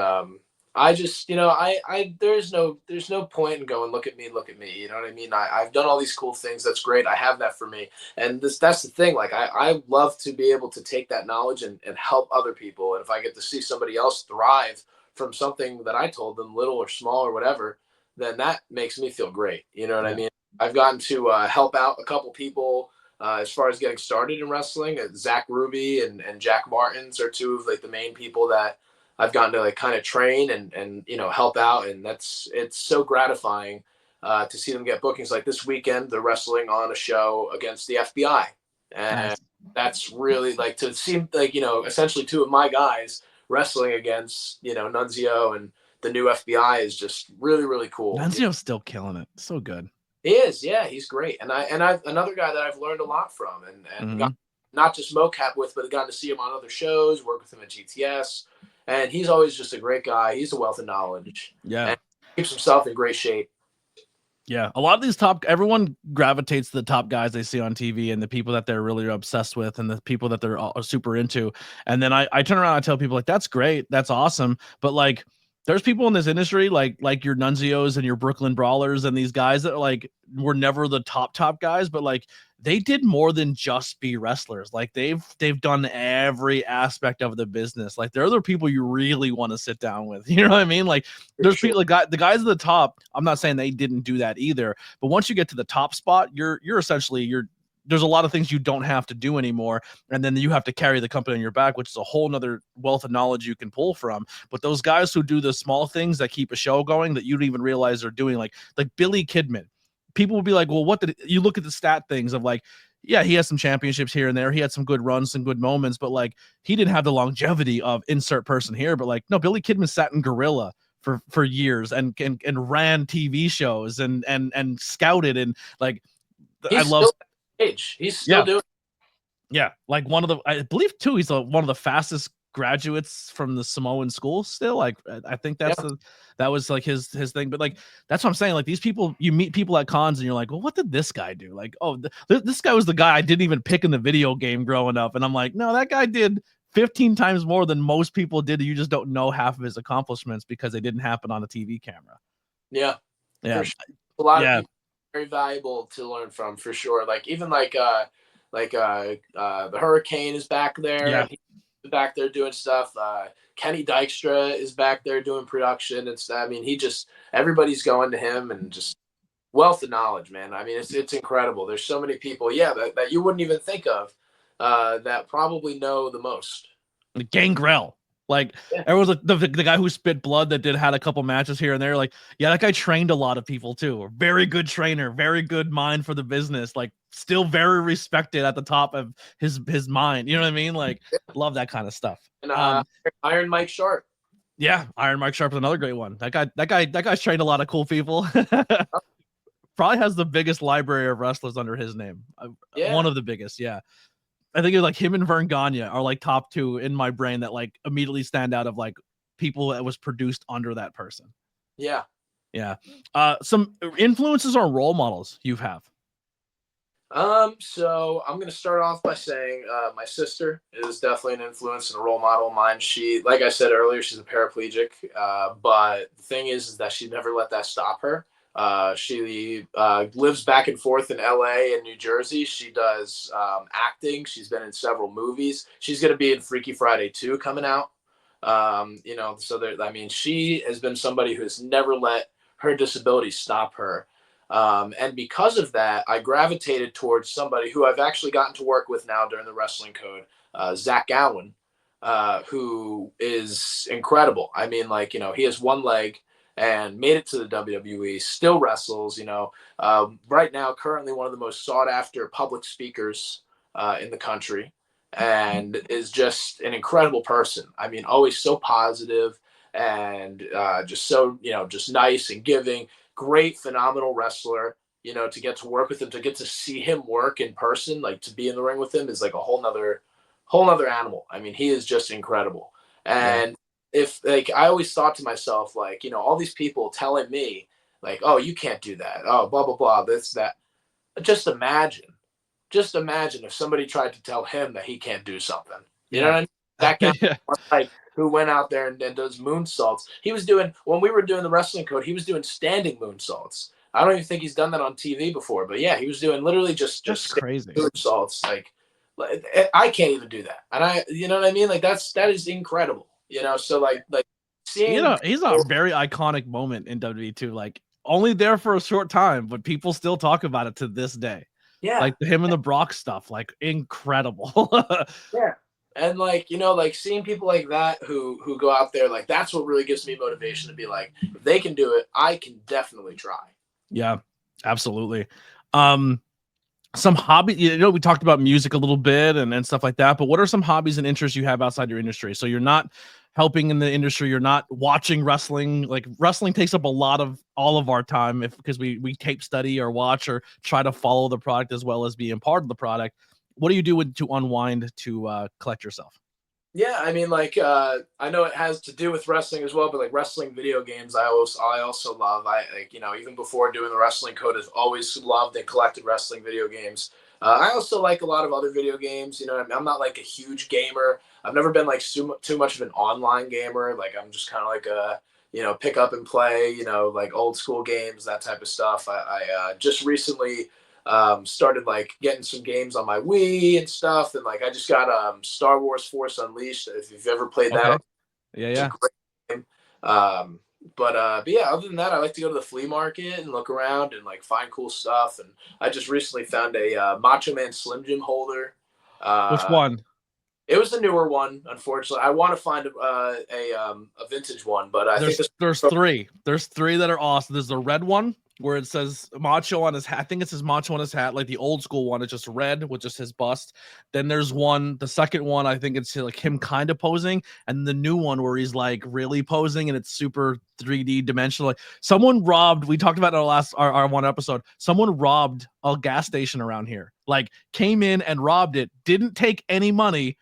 I just, there's no point in going, look at me. You know what I mean? I've done all these cool things. That's great. I have that for me. And that's the thing. Like, I love to be able to take that knowledge and help other people. And if I get to see somebody else thrive from something that I told them, little or small or whatever, then that makes me feel great. You know what I mean? I've gotten to help out a couple people as far as getting started in wrestling. Zach Ruby and Jack Martins are two of like the main people that I've gotten to like kind of train and help out, and it's so gratifying to see them get bookings. Like this weekend, they're wrestling on a show against the FBI, and Nice. that's really like to see like essentially two of my guys wrestling against Nunzio and the new FBI is just really, really cool. Nunzio's still killing it. So good. He is, yeah, he's great. And I've another guy that I've learned a lot from and got not just mocap with, but gotten to see him on other shows, work with him at GTS. And he's always just a great guy. He's a wealth of knowledge. Yeah. And keeps himself in great shape. Yeah, a lot of these everyone gravitates to the top guys they see on TV and the people that they're really obsessed with and the people that they're super into. And then I turn around and tell people like, that's great, that's awesome, but like, there's people in this industry like your Nunzios and your Brooklyn Brawlers and these guys that like were never the top guys, but like they did more than just be wrestlers. Like they've done every aspect of the business. Like they're the people you really want to sit down with. You know what I mean? Like there's people like the guys at the top. I'm not saying they didn't do that either, but once you get to the top spot, you're essentially there's a lot of things you don't have to do anymore. And then you have to carry the company on your back, which is a whole nother wealth of knowledge you can pull from. But those guys who do the small things that keep a show going that you don't even realize they're doing, like Billy Kidman, people will be like, well, what did you look at the stat things of like, yeah, he has some championships here and there. He had some good runs, some good moments, but like he didn't have the longevity of insert person here. But like, no, Billy Kidman sat in Gorilla for years and ran TV shows and scouted and like, I love age. He's still doing. Yeah, like I believe too, he's one of the fastest graduates from the Samoan school still. Like I think that was like his thing. But like that's what I'm saying. Like these people, you meet people at cons and you're like, well, what did this guy do? Like, oh, this guy was the guy I didn't even pick in the video game growing up. And I'm like, no, that guy did 15 times more than most people did. You just don't know half of his accomplishments because they didn't happen on a TV camera. Yeah. Yeah. Sure. A lot of people very valuable to learn from for sure. Like even the Hurricane is back there. Yeah. He's back there doing stuff. Kenny Dykstra is back there doing production and stuff. I mean, everybody's going to him and just wealth of knowledge, man. I mean, it's incredible. There's so many people, that you wouldn't even think of that probably know the most. Gangrel. Like everyone's like the guy who spit blood that had a couple matches here and there. Like, yeah, that guy trained a lot of people too. Very good trainer, very good mind for the business. Like, still very respected at the top of his mind. You know what I mean? Like, love that kind of stuff. And Iron Mike Sharp. Yeah, Iron Mike Sharp is another great one. That guy's trained a lot of cool people. Probably has the biggest library of wrestlers under his name. One of the biggest. Yeah. I think it was like him and Vern Gagne are like top two in my brain that like immediately stand out of like people that was produced under that person. Yeah. Yeah. Some influences or role models you have. So I'm going to start off by saying, my sister is definitely an influence and a role model of mine. She, like I said earlier, she's a paraplegic. But the thing is that she never let that stop her. She lives back and forth in LA and New Jersey. She does acting. She's been in several movies. She's going to be in Freaky Friday 2 coming out. She has been somebody who has never let her disability stop her. And because of that, I gravitated towards somebody who I've actually gotten to work with now during the Wrestling Code, Zach Gowen, who is incredible. I mean, he has one leg and made it to the WWE, still wrestles, right now, currently one of the most sought after public speakers in the country, and is just an incredible person. I mean, always so positive and just so, just nice and giving. great, phenomenal wrestler. You know, to get to work with him, to get to see him work in person, like to be in the ring with him is like a whole nother animal. I mean, he is just incredible. Yeah. And if like, I always thought to myself, like, you know, all these people telling me like, oh, you can't do that. Oh, blah, blah, blah, this, that. Just imagine if somebody tried to tell him that he can't do something. You know what I mean? That guy, Yeah. like, who went out there and does moonsaults. He was doing, when we were doing the wrestling code, he was doing standing moonsaults. I don't even think he's done that on TV before, but yeah, he was doing literally just That's crazy. moonsaults. Like I can't even do that, and you know what I mean? Like that is incredible. You know, so like seeing, He's a very iconic moment in WWE too. Like only there for a short time, but people still talk about it to this day. yeah, Like him and the Brock stuff, like incredible. yeah. And like, you know, like seeing people like that who go out there, like that's what really gives me motivation to be like, if they can do it, I can definitely try. Yeah, absolutely. Some hobby, you know, we talked about music a little bit and stuff like that, but what are some hobbies and interests you have outside your industry? So you're not helping in the industry, you're not watching wrestling. Like wrestling takes up a lot of all of our time because we tape study or watch or try to follow the product as well as being part of the product. What do you do to unwind to collect yourself? Yeah, I mean, like I know it has to do with wrestling as well, but like wrestling video games, I also love. I like, you know, even before doing the wrestling code, has always loved and collected wrestling video games. I also like a lot of other video games. You know, I'm not like a huge gamer. I've never been like too much of an online gamer. Like I'm just kind of like a, you know, pick up and play. You know, like old school games, that type of stuff. I just recently started like getting some games on my Wii and stuff, and like I just got Star Wars Force Unleashed. If you've ever played that, Okay. Yeah, it's a yeah. great game. But yeah, other than that, I like to go to the flea market and look around and like find cool stuff. And I just recently found a Macho Man Slim Jim holder. Which Uh, one? it was the newer one, unfortunately. I want to find a vintage one, but I think There's three. There's three that are awesome. There's the red one where it says Macho on his hat. I think it says Macho on his hat, like the old school one. It's just red with just his bust. Then there's one, the second one, I think it's like him kind of posing, and the new one where he's like really posing and it's super 3D dimensional. Like someone robbed. We talked about it in our one episode. Someone robbed a gas station around here. Like came in and robbed it. Didn't take any money.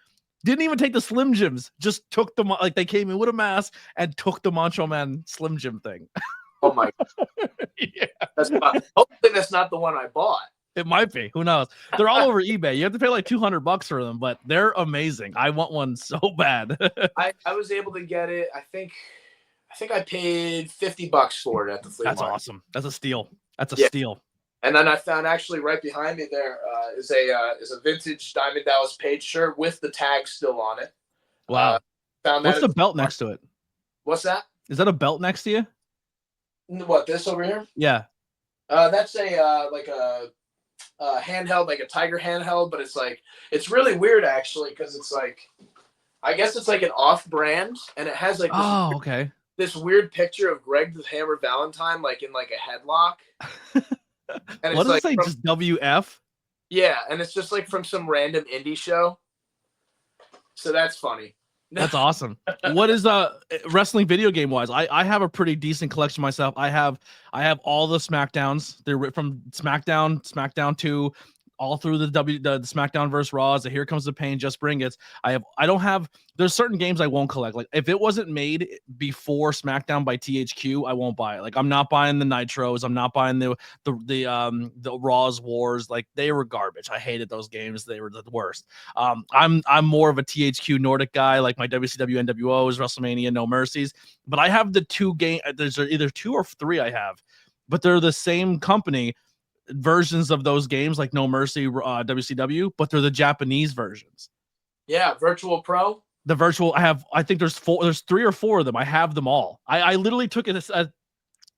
Didn't even take the Slim Jims. Just took them. Like they came in with a mask and took the Macho Man Slim Jim thing. oh my, Yeah. hopefully that's not the one I bought. It might be. Who knows? They're all over eBay. You have to pay like $200 for them, but they're amazing. I want one so bad. I was able to get it. I think I paid $50 for it at the flea That's market. awesome. That's a steal. That's a Yeah. steal. And then I found actually right behind me there is a vintage Diamond Dallas Page shirt with the tag still on it. Wow. Found What's that the belt next to it? What's that? Is that a belt next to you? What, this over here? Yeah. That's a like a handheld, like a Tiger handheld, but it's really weird actually because it's like, I guess it's like an off-brand, and it has like Okay. this weird picture of Greg the Hammer Valentine like in like a headlock. And What it's does like it say? Just WF? yeah, and it's just like from some random indie show. So that's funny. That's awesome. What is wrestling video game wise? I have a pretty decent collection myself. I have all the SmackDowns. They're from SmackDown 2, all through the SmackDown versus Raws. The Here Comes the Pain, Just Bring It. I don't have. There's certain games I won't collect. Like if it wasn't made before SmackDown by THQ, I won't buy it. Like I'm not buying the Nitros. I'm not buying the Raws Wars. Like they were garbage. I hated those games. They were the worst. I'm more of a THQ Nordic guy. Like my WCW NWOs, WrestleMania, No Mercies. But I have the two game. There's either two or three I have, but they're the same company versions of those games, like No Mercy, WCW, but they're the Japanese versions. Yeah, Virtual Pro. The virtual, I think there's three or four of them. I have them all. I literally took it as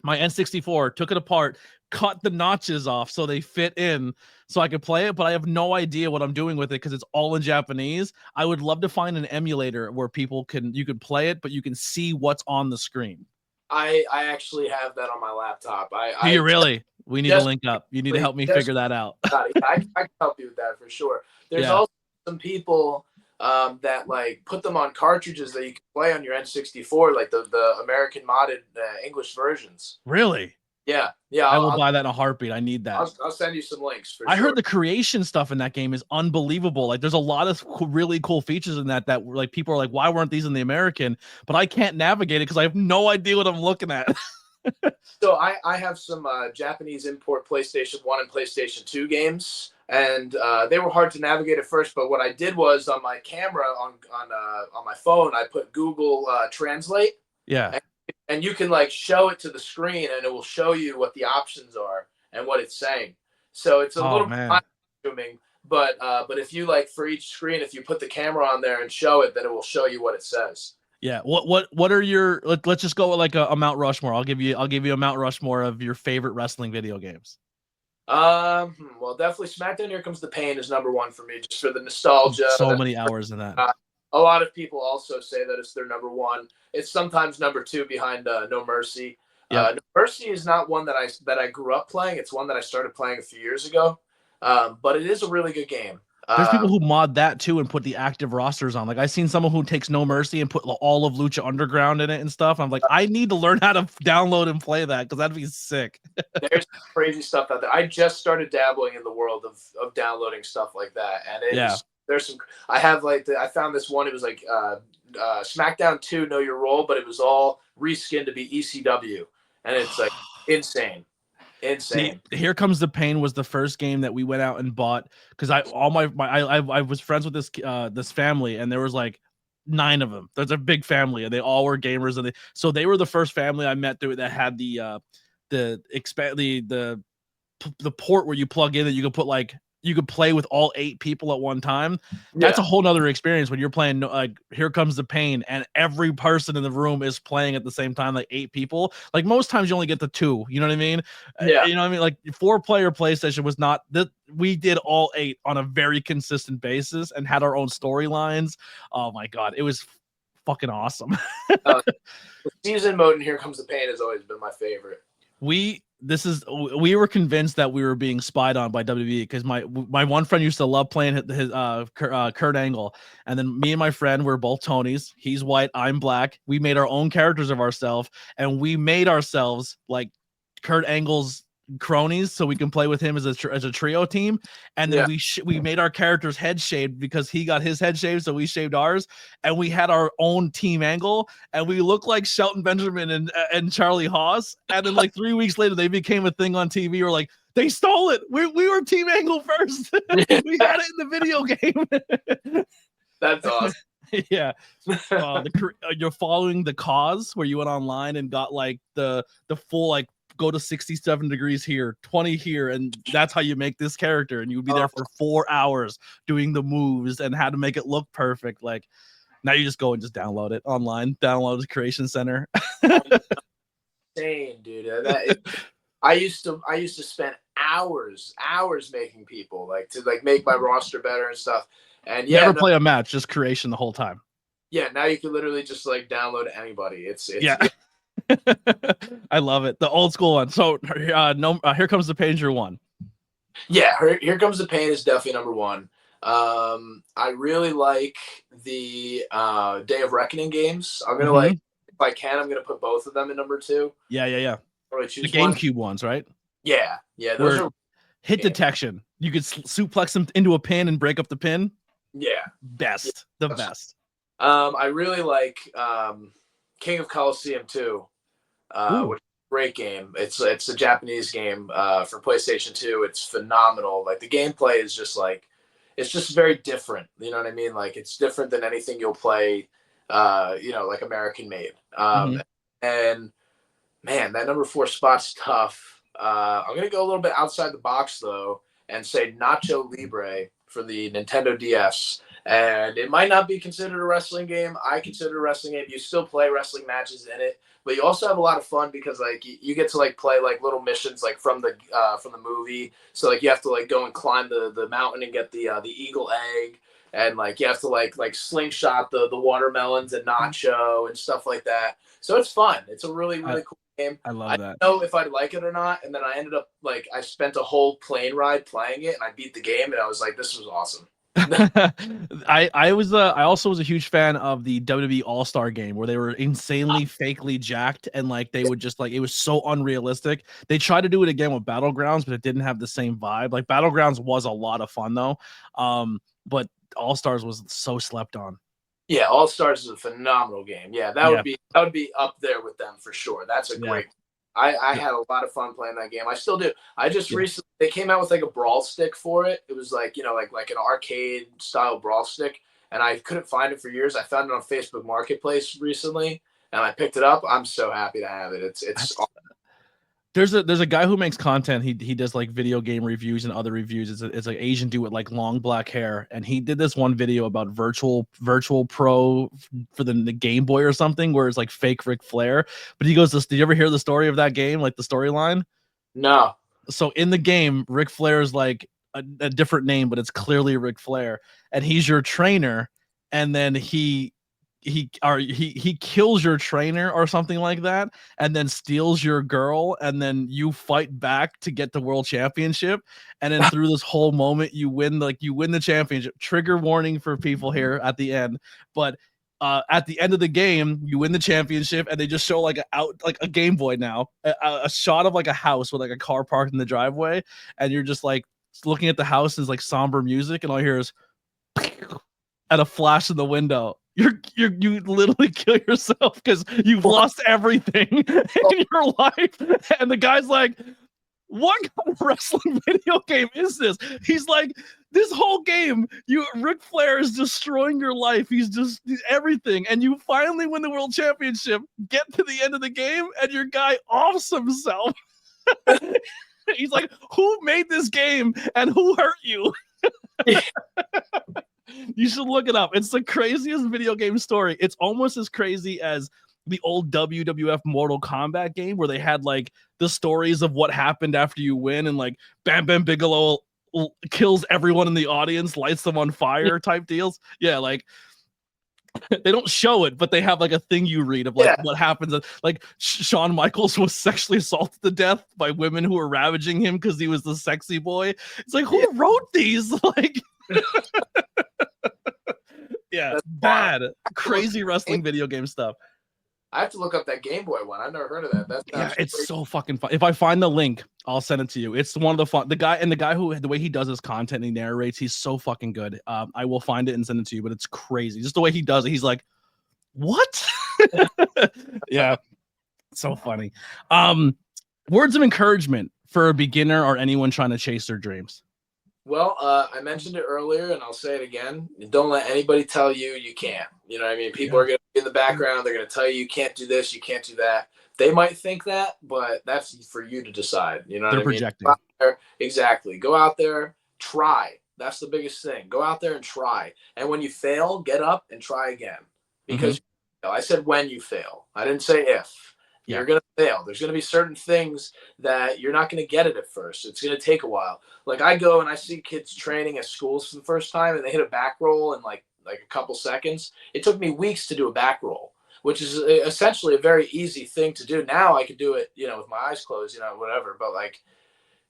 my N64, took it apart, cut the notches off so they fit in so I could play it, but I have no idea what I'm doing with it because it's all in Japanese. I would love to find an emulator where you could play it, but you can see what's on the screen. I actually have that on my laptop. Do you really? We need to link up. You need to help me figure that out. I can help you with that for sure. There's also some people that like put them on cartridges that you can play on your N64, like the American modded English versions. Really? Yeah, yeah. I will buy that in a heartbeat. I need that. I'll send you some links for I sure. heard the creation stuff in that game is unbelievable. Like, there's a lot of really cool features in that like people are like, why weren't these in the American? But I can't navigate it because I have no idea what I'm looking at. So I have some Japanese import PlayStation 1 and PlayStation 2 games, and they were hard to navigate at first. But what I did was on my camera on my phone, I put Google Translate. Yeah. And you can like show it to the screen, and it will show you what the options are and what it's saying. So it's a little man. time-consuming, but if you like for each screen, if you put the camera on there and show it, then it will show you what it says. Yeah. What are your? Let's just go with like a Mount Rushmore. I'll give you a Mount Rushmore of your favorite wrestling video games. Well, definitely SmackDown Here Comes the Pain is number one for me, just for the nostalgia. So many hours in that. A lot of people also say that it's their number one. It's sometimes number two behind No Mercy. Yep. No Mercy is not one that I grew up playing. It's one that I started playing a few years ago. But it is a really good game. There's people who mod that too and put the active rosters on. Like, I've seen someone who takes No Mercy and put all of Lucha Underground in it and stuff. I'm like, I need to learn how to download and play that because that'd be sick. There's crazy stuff out there. I just started dabbling in the world of downloading stuff like that, and there's some. I have I found this one. It was like SmackDown 2 Know Your Role, but it was all reskinned to be ECW, and it's like insane. See, Here Comes the Pain was the first game that we went out and bought because I was friends with this family, and there was like 9 of them. There's a big family, and they all were gamers, and so they were the first family I met that had the port where you plug in that you could put you could play with all 8 people at one time. That's a whole nother experience when you're playing like Here Comes the Pain and every person in the room is playing at the same time, like 8 people. Like, most times you only get the 2, you know what I mean? Yeah. You know what I mean? Like, 4-player PlayStation was not that. We did all 8 on a very consistent basis and had our own storylines. Oh my God. It was fucking awesome. The season mode in Here Comes the Pain has always been my favorite. We were convinced that we were being spied on by WWE because my one friend used to love playing his Kurt Angle, and then me and my friend were both Tonys. He's white, I'm black. We made our own characters of ourselves, and we made ourselves like Kurt Angle's cronies so we can play with him as a trio team. And then we made our characters head shaved because he got his head shaved, so we shaved ours, and we had our own Team Angle, and we looked like Shelton Benjamin and Charlie Haas. And then like 3 weeks later they became a thing on TV. We're like, they stole it. We were Team Angle first. We had it in the video game. That's awesome. Yeah. You're following the cause where you went online and got like the full like go to 67 degrees here, 20 here, and that's how you make this character, and you would be there for 4 hours doing the moves and how to make it look perfect. Like, now you just go and just download it online, download the Creation Center. Insane, dude. I used to spend hours making people to make my roster better and stuff. And never play a match, just creation the whole time. Yeah, now you can literally just download anybody. It's yeah. I love it. The old school one. So Here Comes the Pain, your one. Yeah, Here Comes the Pain is definitely number one. I really like the Day of Reckoning games. I'm gonna if I can, I'm gonna put both of them in number 2. Yeah. Really the GameCube ones, right? Yeah. Those are hit detection. You could suplex them into a pin and break up the pin. Yeah, best. I really like King of Colosseum 2, which is a great game. It's a Japanese game for PlayStation 2. It's phenomenal. Like, the gameplay is just it's just very different. You know what I mean? Like, it's different than anything you'll play, like American made. And man, that number 4 spot's tough. I'm gonna go a little bit outside the box though and say Nacho Libre for the Nintendo DS. And it might not be considered a wrestling game. I consider it a wrestling game. You still play wrestling matches in it, but you also have a lot of fun because you get to play little missions from the movie. So you have to go and climb the mountain and get the eagle egg, and you have to slingshot the watermelons and nacho and stuff like that. So it's fun. It's a really cool game. I love that. I didn't know if I'd like it or not, and then I ended up I spent a whole plane ride playing it, and I beat the game, and I was like, this was awesome. I also was a huge fan of the WWE All-Star game where they were insanely fakely jacked and like they would just like it was so unrealistic. They tried to do it again with Battlegrounds, but it didn't have the same vibe. Like Battlegrounds was a lot of fun though. But All-Stars was so slept on. Yeah, All Stars is a phenomenal game. Yeah, that would be up there with them for sure. That's a great. I had a lot of fun playing that game. I still do. I just recently they came out with like a brawl stick for it. It was like like an arcade style brawl stick, and I couldn't find it for years. I found it on Facebook Marketplace recently, and I picked it up. I'm so happy to have it. It's There's a guy who makes content. He does like video game reviews and other reviews. It's an Asian dude with like long black hair, and he did this one video about virtual pro for the Game Boy or something, where it's like fake Ric Flair. But he goes, "Did you ever hear the story of that game? Like the storyline?" No. So in the game, Ric Flair is like a different name, but it's clearly Ric Flair, and he's your trainer, and then he kills your trainer or something like that, and then steals your girl, and then you fight back to get the world championship, and then through this whole moment you win the championship. Trigger warning for people here at the end, but at the end of the game you win the championship, and they just show like a Game Boy now, a shot of like a house with like a car parked in the driveway, and you're just like looking at the house, and it's like somber music, and all you hear is at a flash in the window. You literally kill yourself because you've lost everything in your life. And the guy's like, what kind of wrestling video game is this? He's like, this whole game, Ric Flair is destroying your life. He's just everything. And you finally win the world championship, get to the end of the game, and your guy offs himself. He's like, who made this game and who hurt you? You should look it up. It's the craziest video game story. It's almost as crazy as the old WWF Mortal Kombat game where they had like the stories of what happened after you win, and like Bam Bam Bigelow kills everyone in the audience, lights them on fire type deals. Yeah, like they don't show it, but they have like a thing you read of like what happens. Like Shawn Michaels was sexually assaulted to death by women who were ravaging him because he was the sexy boy. It's like, who wrote these? Like yeah, that's bad, crazy wrestling video game stuff. I have to look up that Game Boy one. I've never heard of that. Yeah, it's crazy. So fucking fun. If I find the link, I'll send it to you. It's one of the fun. The guy who the way he does his content and he narrates, he's so fucking good. I will find it and send it to you, but it's crazy. Just the way he does it. He's like, what? Yeah, so funny. Words of encouragement for a beginner or anyone trying to chase their dreams. Well, I mentioned it earlier, and I'll say it again. Don't let anybody tell you you can't. You know what I mean? People are going to be in the background. They're going to tell you can't do this, you can't do that. They might think that, but that's for you to decide. You know what I mean? They're projecting. Exactly. Go out there, try. That's the biggest thing. Go out there and try. And when you fail, get up and try again. Because I said when you fail. I didn't say if. You're going to fail. There's going to be certain things that you're not going to get it at first. It's going to take a while. Like I go and I see kids training at schools for the first time and they hit a back roll in like a couple seconds. It took me weeks to do a back roll, which is essentially a very easy thing to do. Now I could do it, with my eyes closed, whatever. But like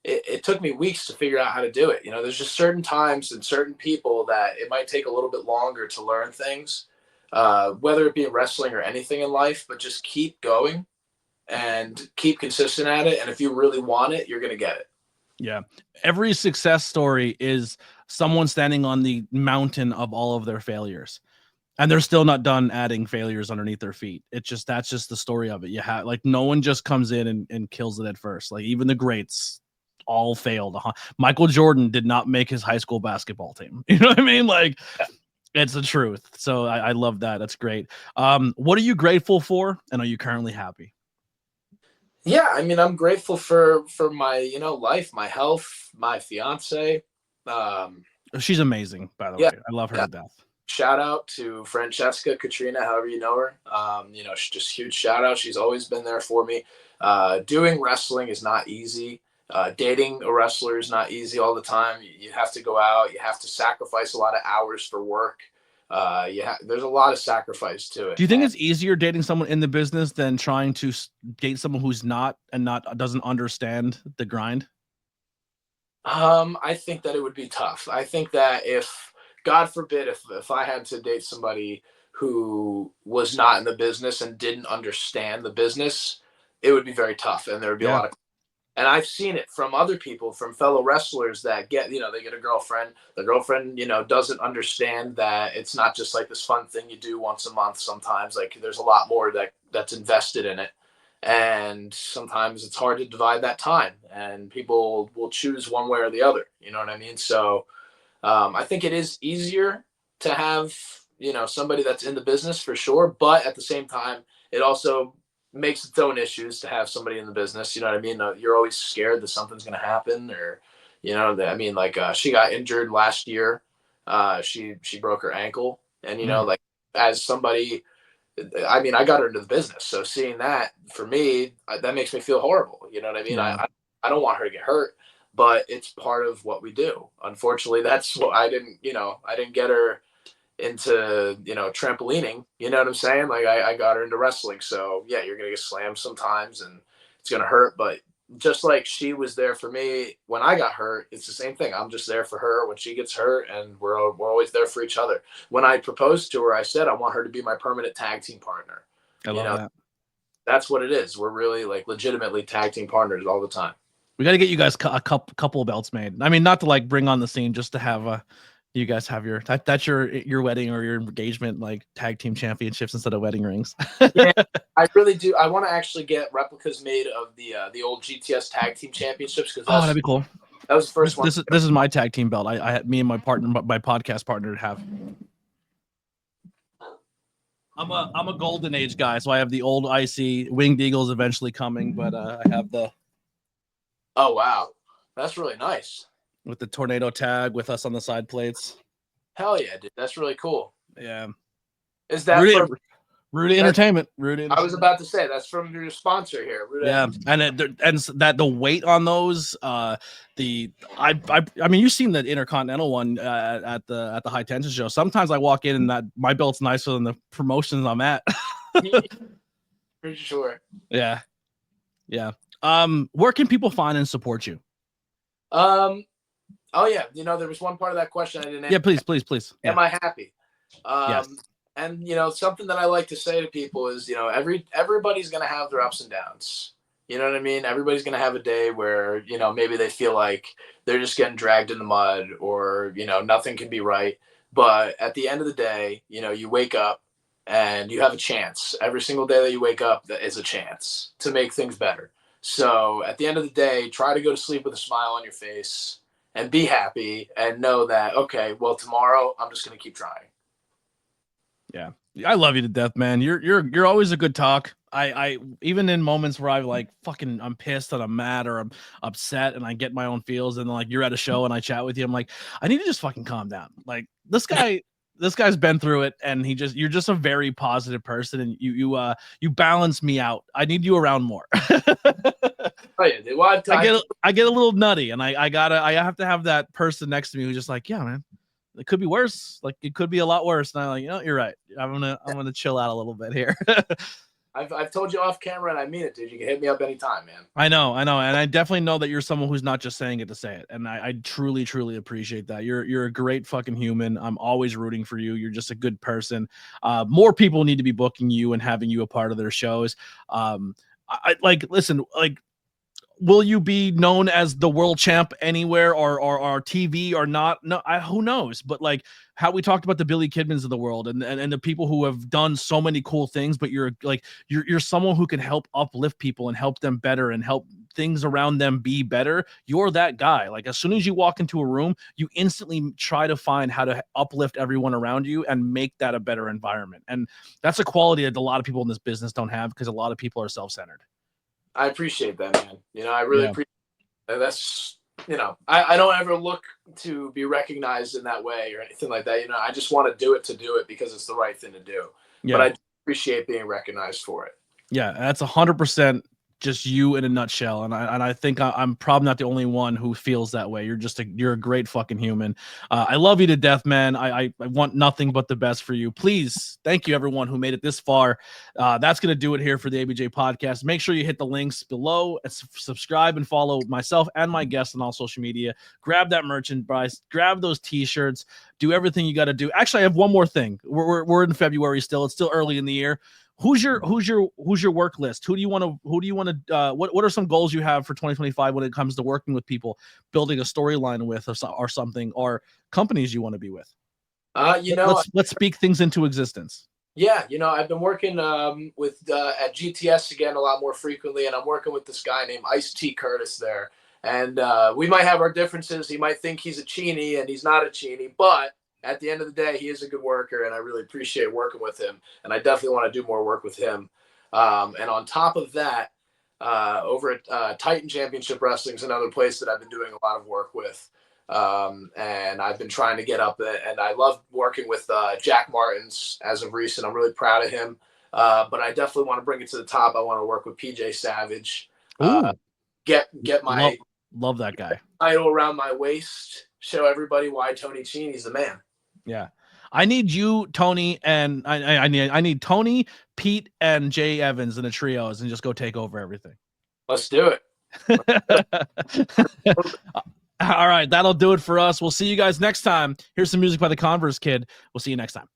it took me weeks to figure out how to do it. There's just certain times and certain people that it might take a little bit longer to learn things, whether it be in wrestling or anything in life, but just keep going. And keep consistent at it. And if you really want it, you're going to get it. Yeah. Every success story is someone standing on the mountain of all of their failures. And they're still not done adding failures underneath their feet. That's just the story of it. You have like no one just comes in and kills it at first. Like even the greats all failed. Michael Jordan did not make his high school basketball team. You know what I mean? Like it's the truth. So I love that. That's great. What are you grateful for? And are you currently happy? Yeah, I mean, I'm grateful for my, life, my health, my fiance. She's amazing, by the way. I love her to death. Shout out to Francesca, Katrina, however you know her. Just huge shout out. She's always been there for me. Doing wrestling is not easy. Dating a wrestler is not easy all the time. You have to go out. You have to sacrifice a lot of hours for work. There's a lot of sacrifice to it. Do you think it's easier dating someone in the business than trying to date someone who's doesn't understand the grind? I think that it would be tough. I think that if God forbid if I had to date somebody who was not in the business and didn't understand the business, it would be very tough, and there would be a lot of. And I've seen it from other people, from fellow wrestlers that get, they get a girlfriend. The girlfriend, doesn't understand that it's not just like this fun thing you do once a month. Sometimes, like, there's a lot more that's invested in it. And sometimes it's hard to divide that time, and people will choose one way or the other. You know what I mean? So I think it is easier to have, somebody that's in the business for sure. But at the same time, it also makes its own issues to have somebody in the business. You know what I mean? You're always scared that something's going to happen, or, she got injured last year. She broke her ankle, and, like, as somebody, I got her into the business. So seeing that, for me, that makes me feel horrible. You know what I mean? Yeah. I don't want her to get hurt, but it's part of what we do. Unfortunately, that's what I didn't get her into, trampolining. You know what I'm saying? Like, I got her into wrestling. So yeah, you're going to get slammed sometimes and it's going to hurt. But just like she was there for me when I got hurt, it's the same thing. I'm just there for her when she gets hurt, and we're always there for each other. When I proposed to her, I said I want her to be my permanent tag team partner. I love that. That's what it is. We're really, like, legitimately tag team partners all the time. We got to get you guys a couple of belts made. I mean, not to like bring on the scene, just to have you guys have that's your wedding or your engagement, like, tag team championships instead of wedding rings. Yeah, I really do. I want to actually get replicas made of the old GTS tag team championships, because that'd be cool. That was the first one. This is my tag team belt. I had me and my podcast partner have. I'm a golden age guy, so I have the old IC Winged Eagles eventually coming, but I have the. Oh wow, that's really nice. With the tornado tag with us on the side plates. Hell yeah, dude. That's really cool. Yeah. Is that Rudy Entertainment? I was about to say that's from your sponsor here. Rudy. Yeah, and that the weight on those, I mean, you've seen the Intercontinental one at the High Tension show. Sometimes I walk in and that my belt's nicer than the promotions I'm at. For sure. Yeah. Where can people find and support you? Oh yeah, there was one part of that question I didn't answer. Yeah, please. Am I happy? Yes. And something that I like to say to people is, everybody's gonna have their ups and downs. You know what I mean? Everybody's gonna have a day where, maybe they feel like they're just getting dragged in the mud, or, nothing can be right. But at the end of the day, you wake up and you have a chance. Every single day that you wake up, that is a chance to make things better. So at the end of the day, try to go to sleep with a smile on your face and be happy, and know that, okay, well, tomorrow I'm just going to keep trying. Yeah. I love you to death, man. You're always a good talk. I even in moments where I'm pissed and I'm mad or I'm upset and I get my own feels, and like you're at a show and I chat with you, I'm like, I need to just fucking calm down. Like, this guy's been through it, and you're just a very positive person, and you balance me out. I need you around more. Oh yeah, well, I get a little nutty, and I have to have that person next to me who's just like, yeah, man, it could be worse. Like, it could be a lot worse. And I'm like, you're right. I'm gonna chill out a little bit here. I've told you off camera, and I mean it, dude. You can hit me up anytime, man. I know, and I definitely know that you're someone who's not just saying it to say it, and I truly, truly appreciate that. You're a great fucking human. I'm always rooting for you. You're just a good person. More people need to be booking you and having you a part of their shows. Listen, will you be known as the world champ anywhere or TV or not? No, who knows? But like how we talked about the Billy Kidmans of the world and the people who have done so many cool things, but you're someone who can help uplift people and help them better and help things around them be better. You're that guy. Like, as soon as you walk into a room, you instantly try to find how to uplift everyone around you and make that a better environment. And that's a quality that a lot of people in this business don't have, because a lot of people are self-centered. I appreciate that, man. I really appreciate that. That's, I don't ever look to be recognized in that way or anything like that. I just want to do it because it's the right thing to do. Yeah. But I appreciate being recognized for it. Yeah, that's 100% just you in a nutshell. And I think I'm probably not the only one who feels that way. You're a great fucking human. I love you to death, man. I want nothing but the best for you. Please, thank you everyone who made it this far. That's going to do it here for the ABJ podcast. Make sure you hit the links below and subscribe and follow myself and my guests on all social media. Grab that merchandise, grab those t-shirts, do everything you got to do. Actually, I have one more thing. We're in February still. It's still early in the year. Who's your work list? What are some goals you have for 2025 when it comes to working with people, building a storyline with or something, or companies you want to be with? Let's speak things into existence. Yeah, I've been working with at GTS again a lot more frequently, and I'm working with this guy named Ice T Curtis there. And we might have our differences. He might think he's a Chini, and he's not a Chini, but at the end of the day, he is a good worker, and I really appreciate working with him. And I definitely want to do more work with him. And on top of that, over at Titan Championship Wrestling is another place that I've been doing a lot of work with. And I've been trying to get up there, and I love working with Jack Martins as of recent. I'm really proud of him. But I definitely want to bring it to the top. I want to work with PJ Savage. Get my love that guy title around my waist. Show everybody why Tony Chini's the man. Yeah, I need you, Tony, and I need Tony, Pete, and Jay Evans in the trios, and just go take over everything. Let's do it. All right, that'll do it for us. We'll see you guys next time. Here's some music by the Converse Kid. We'll see you next time.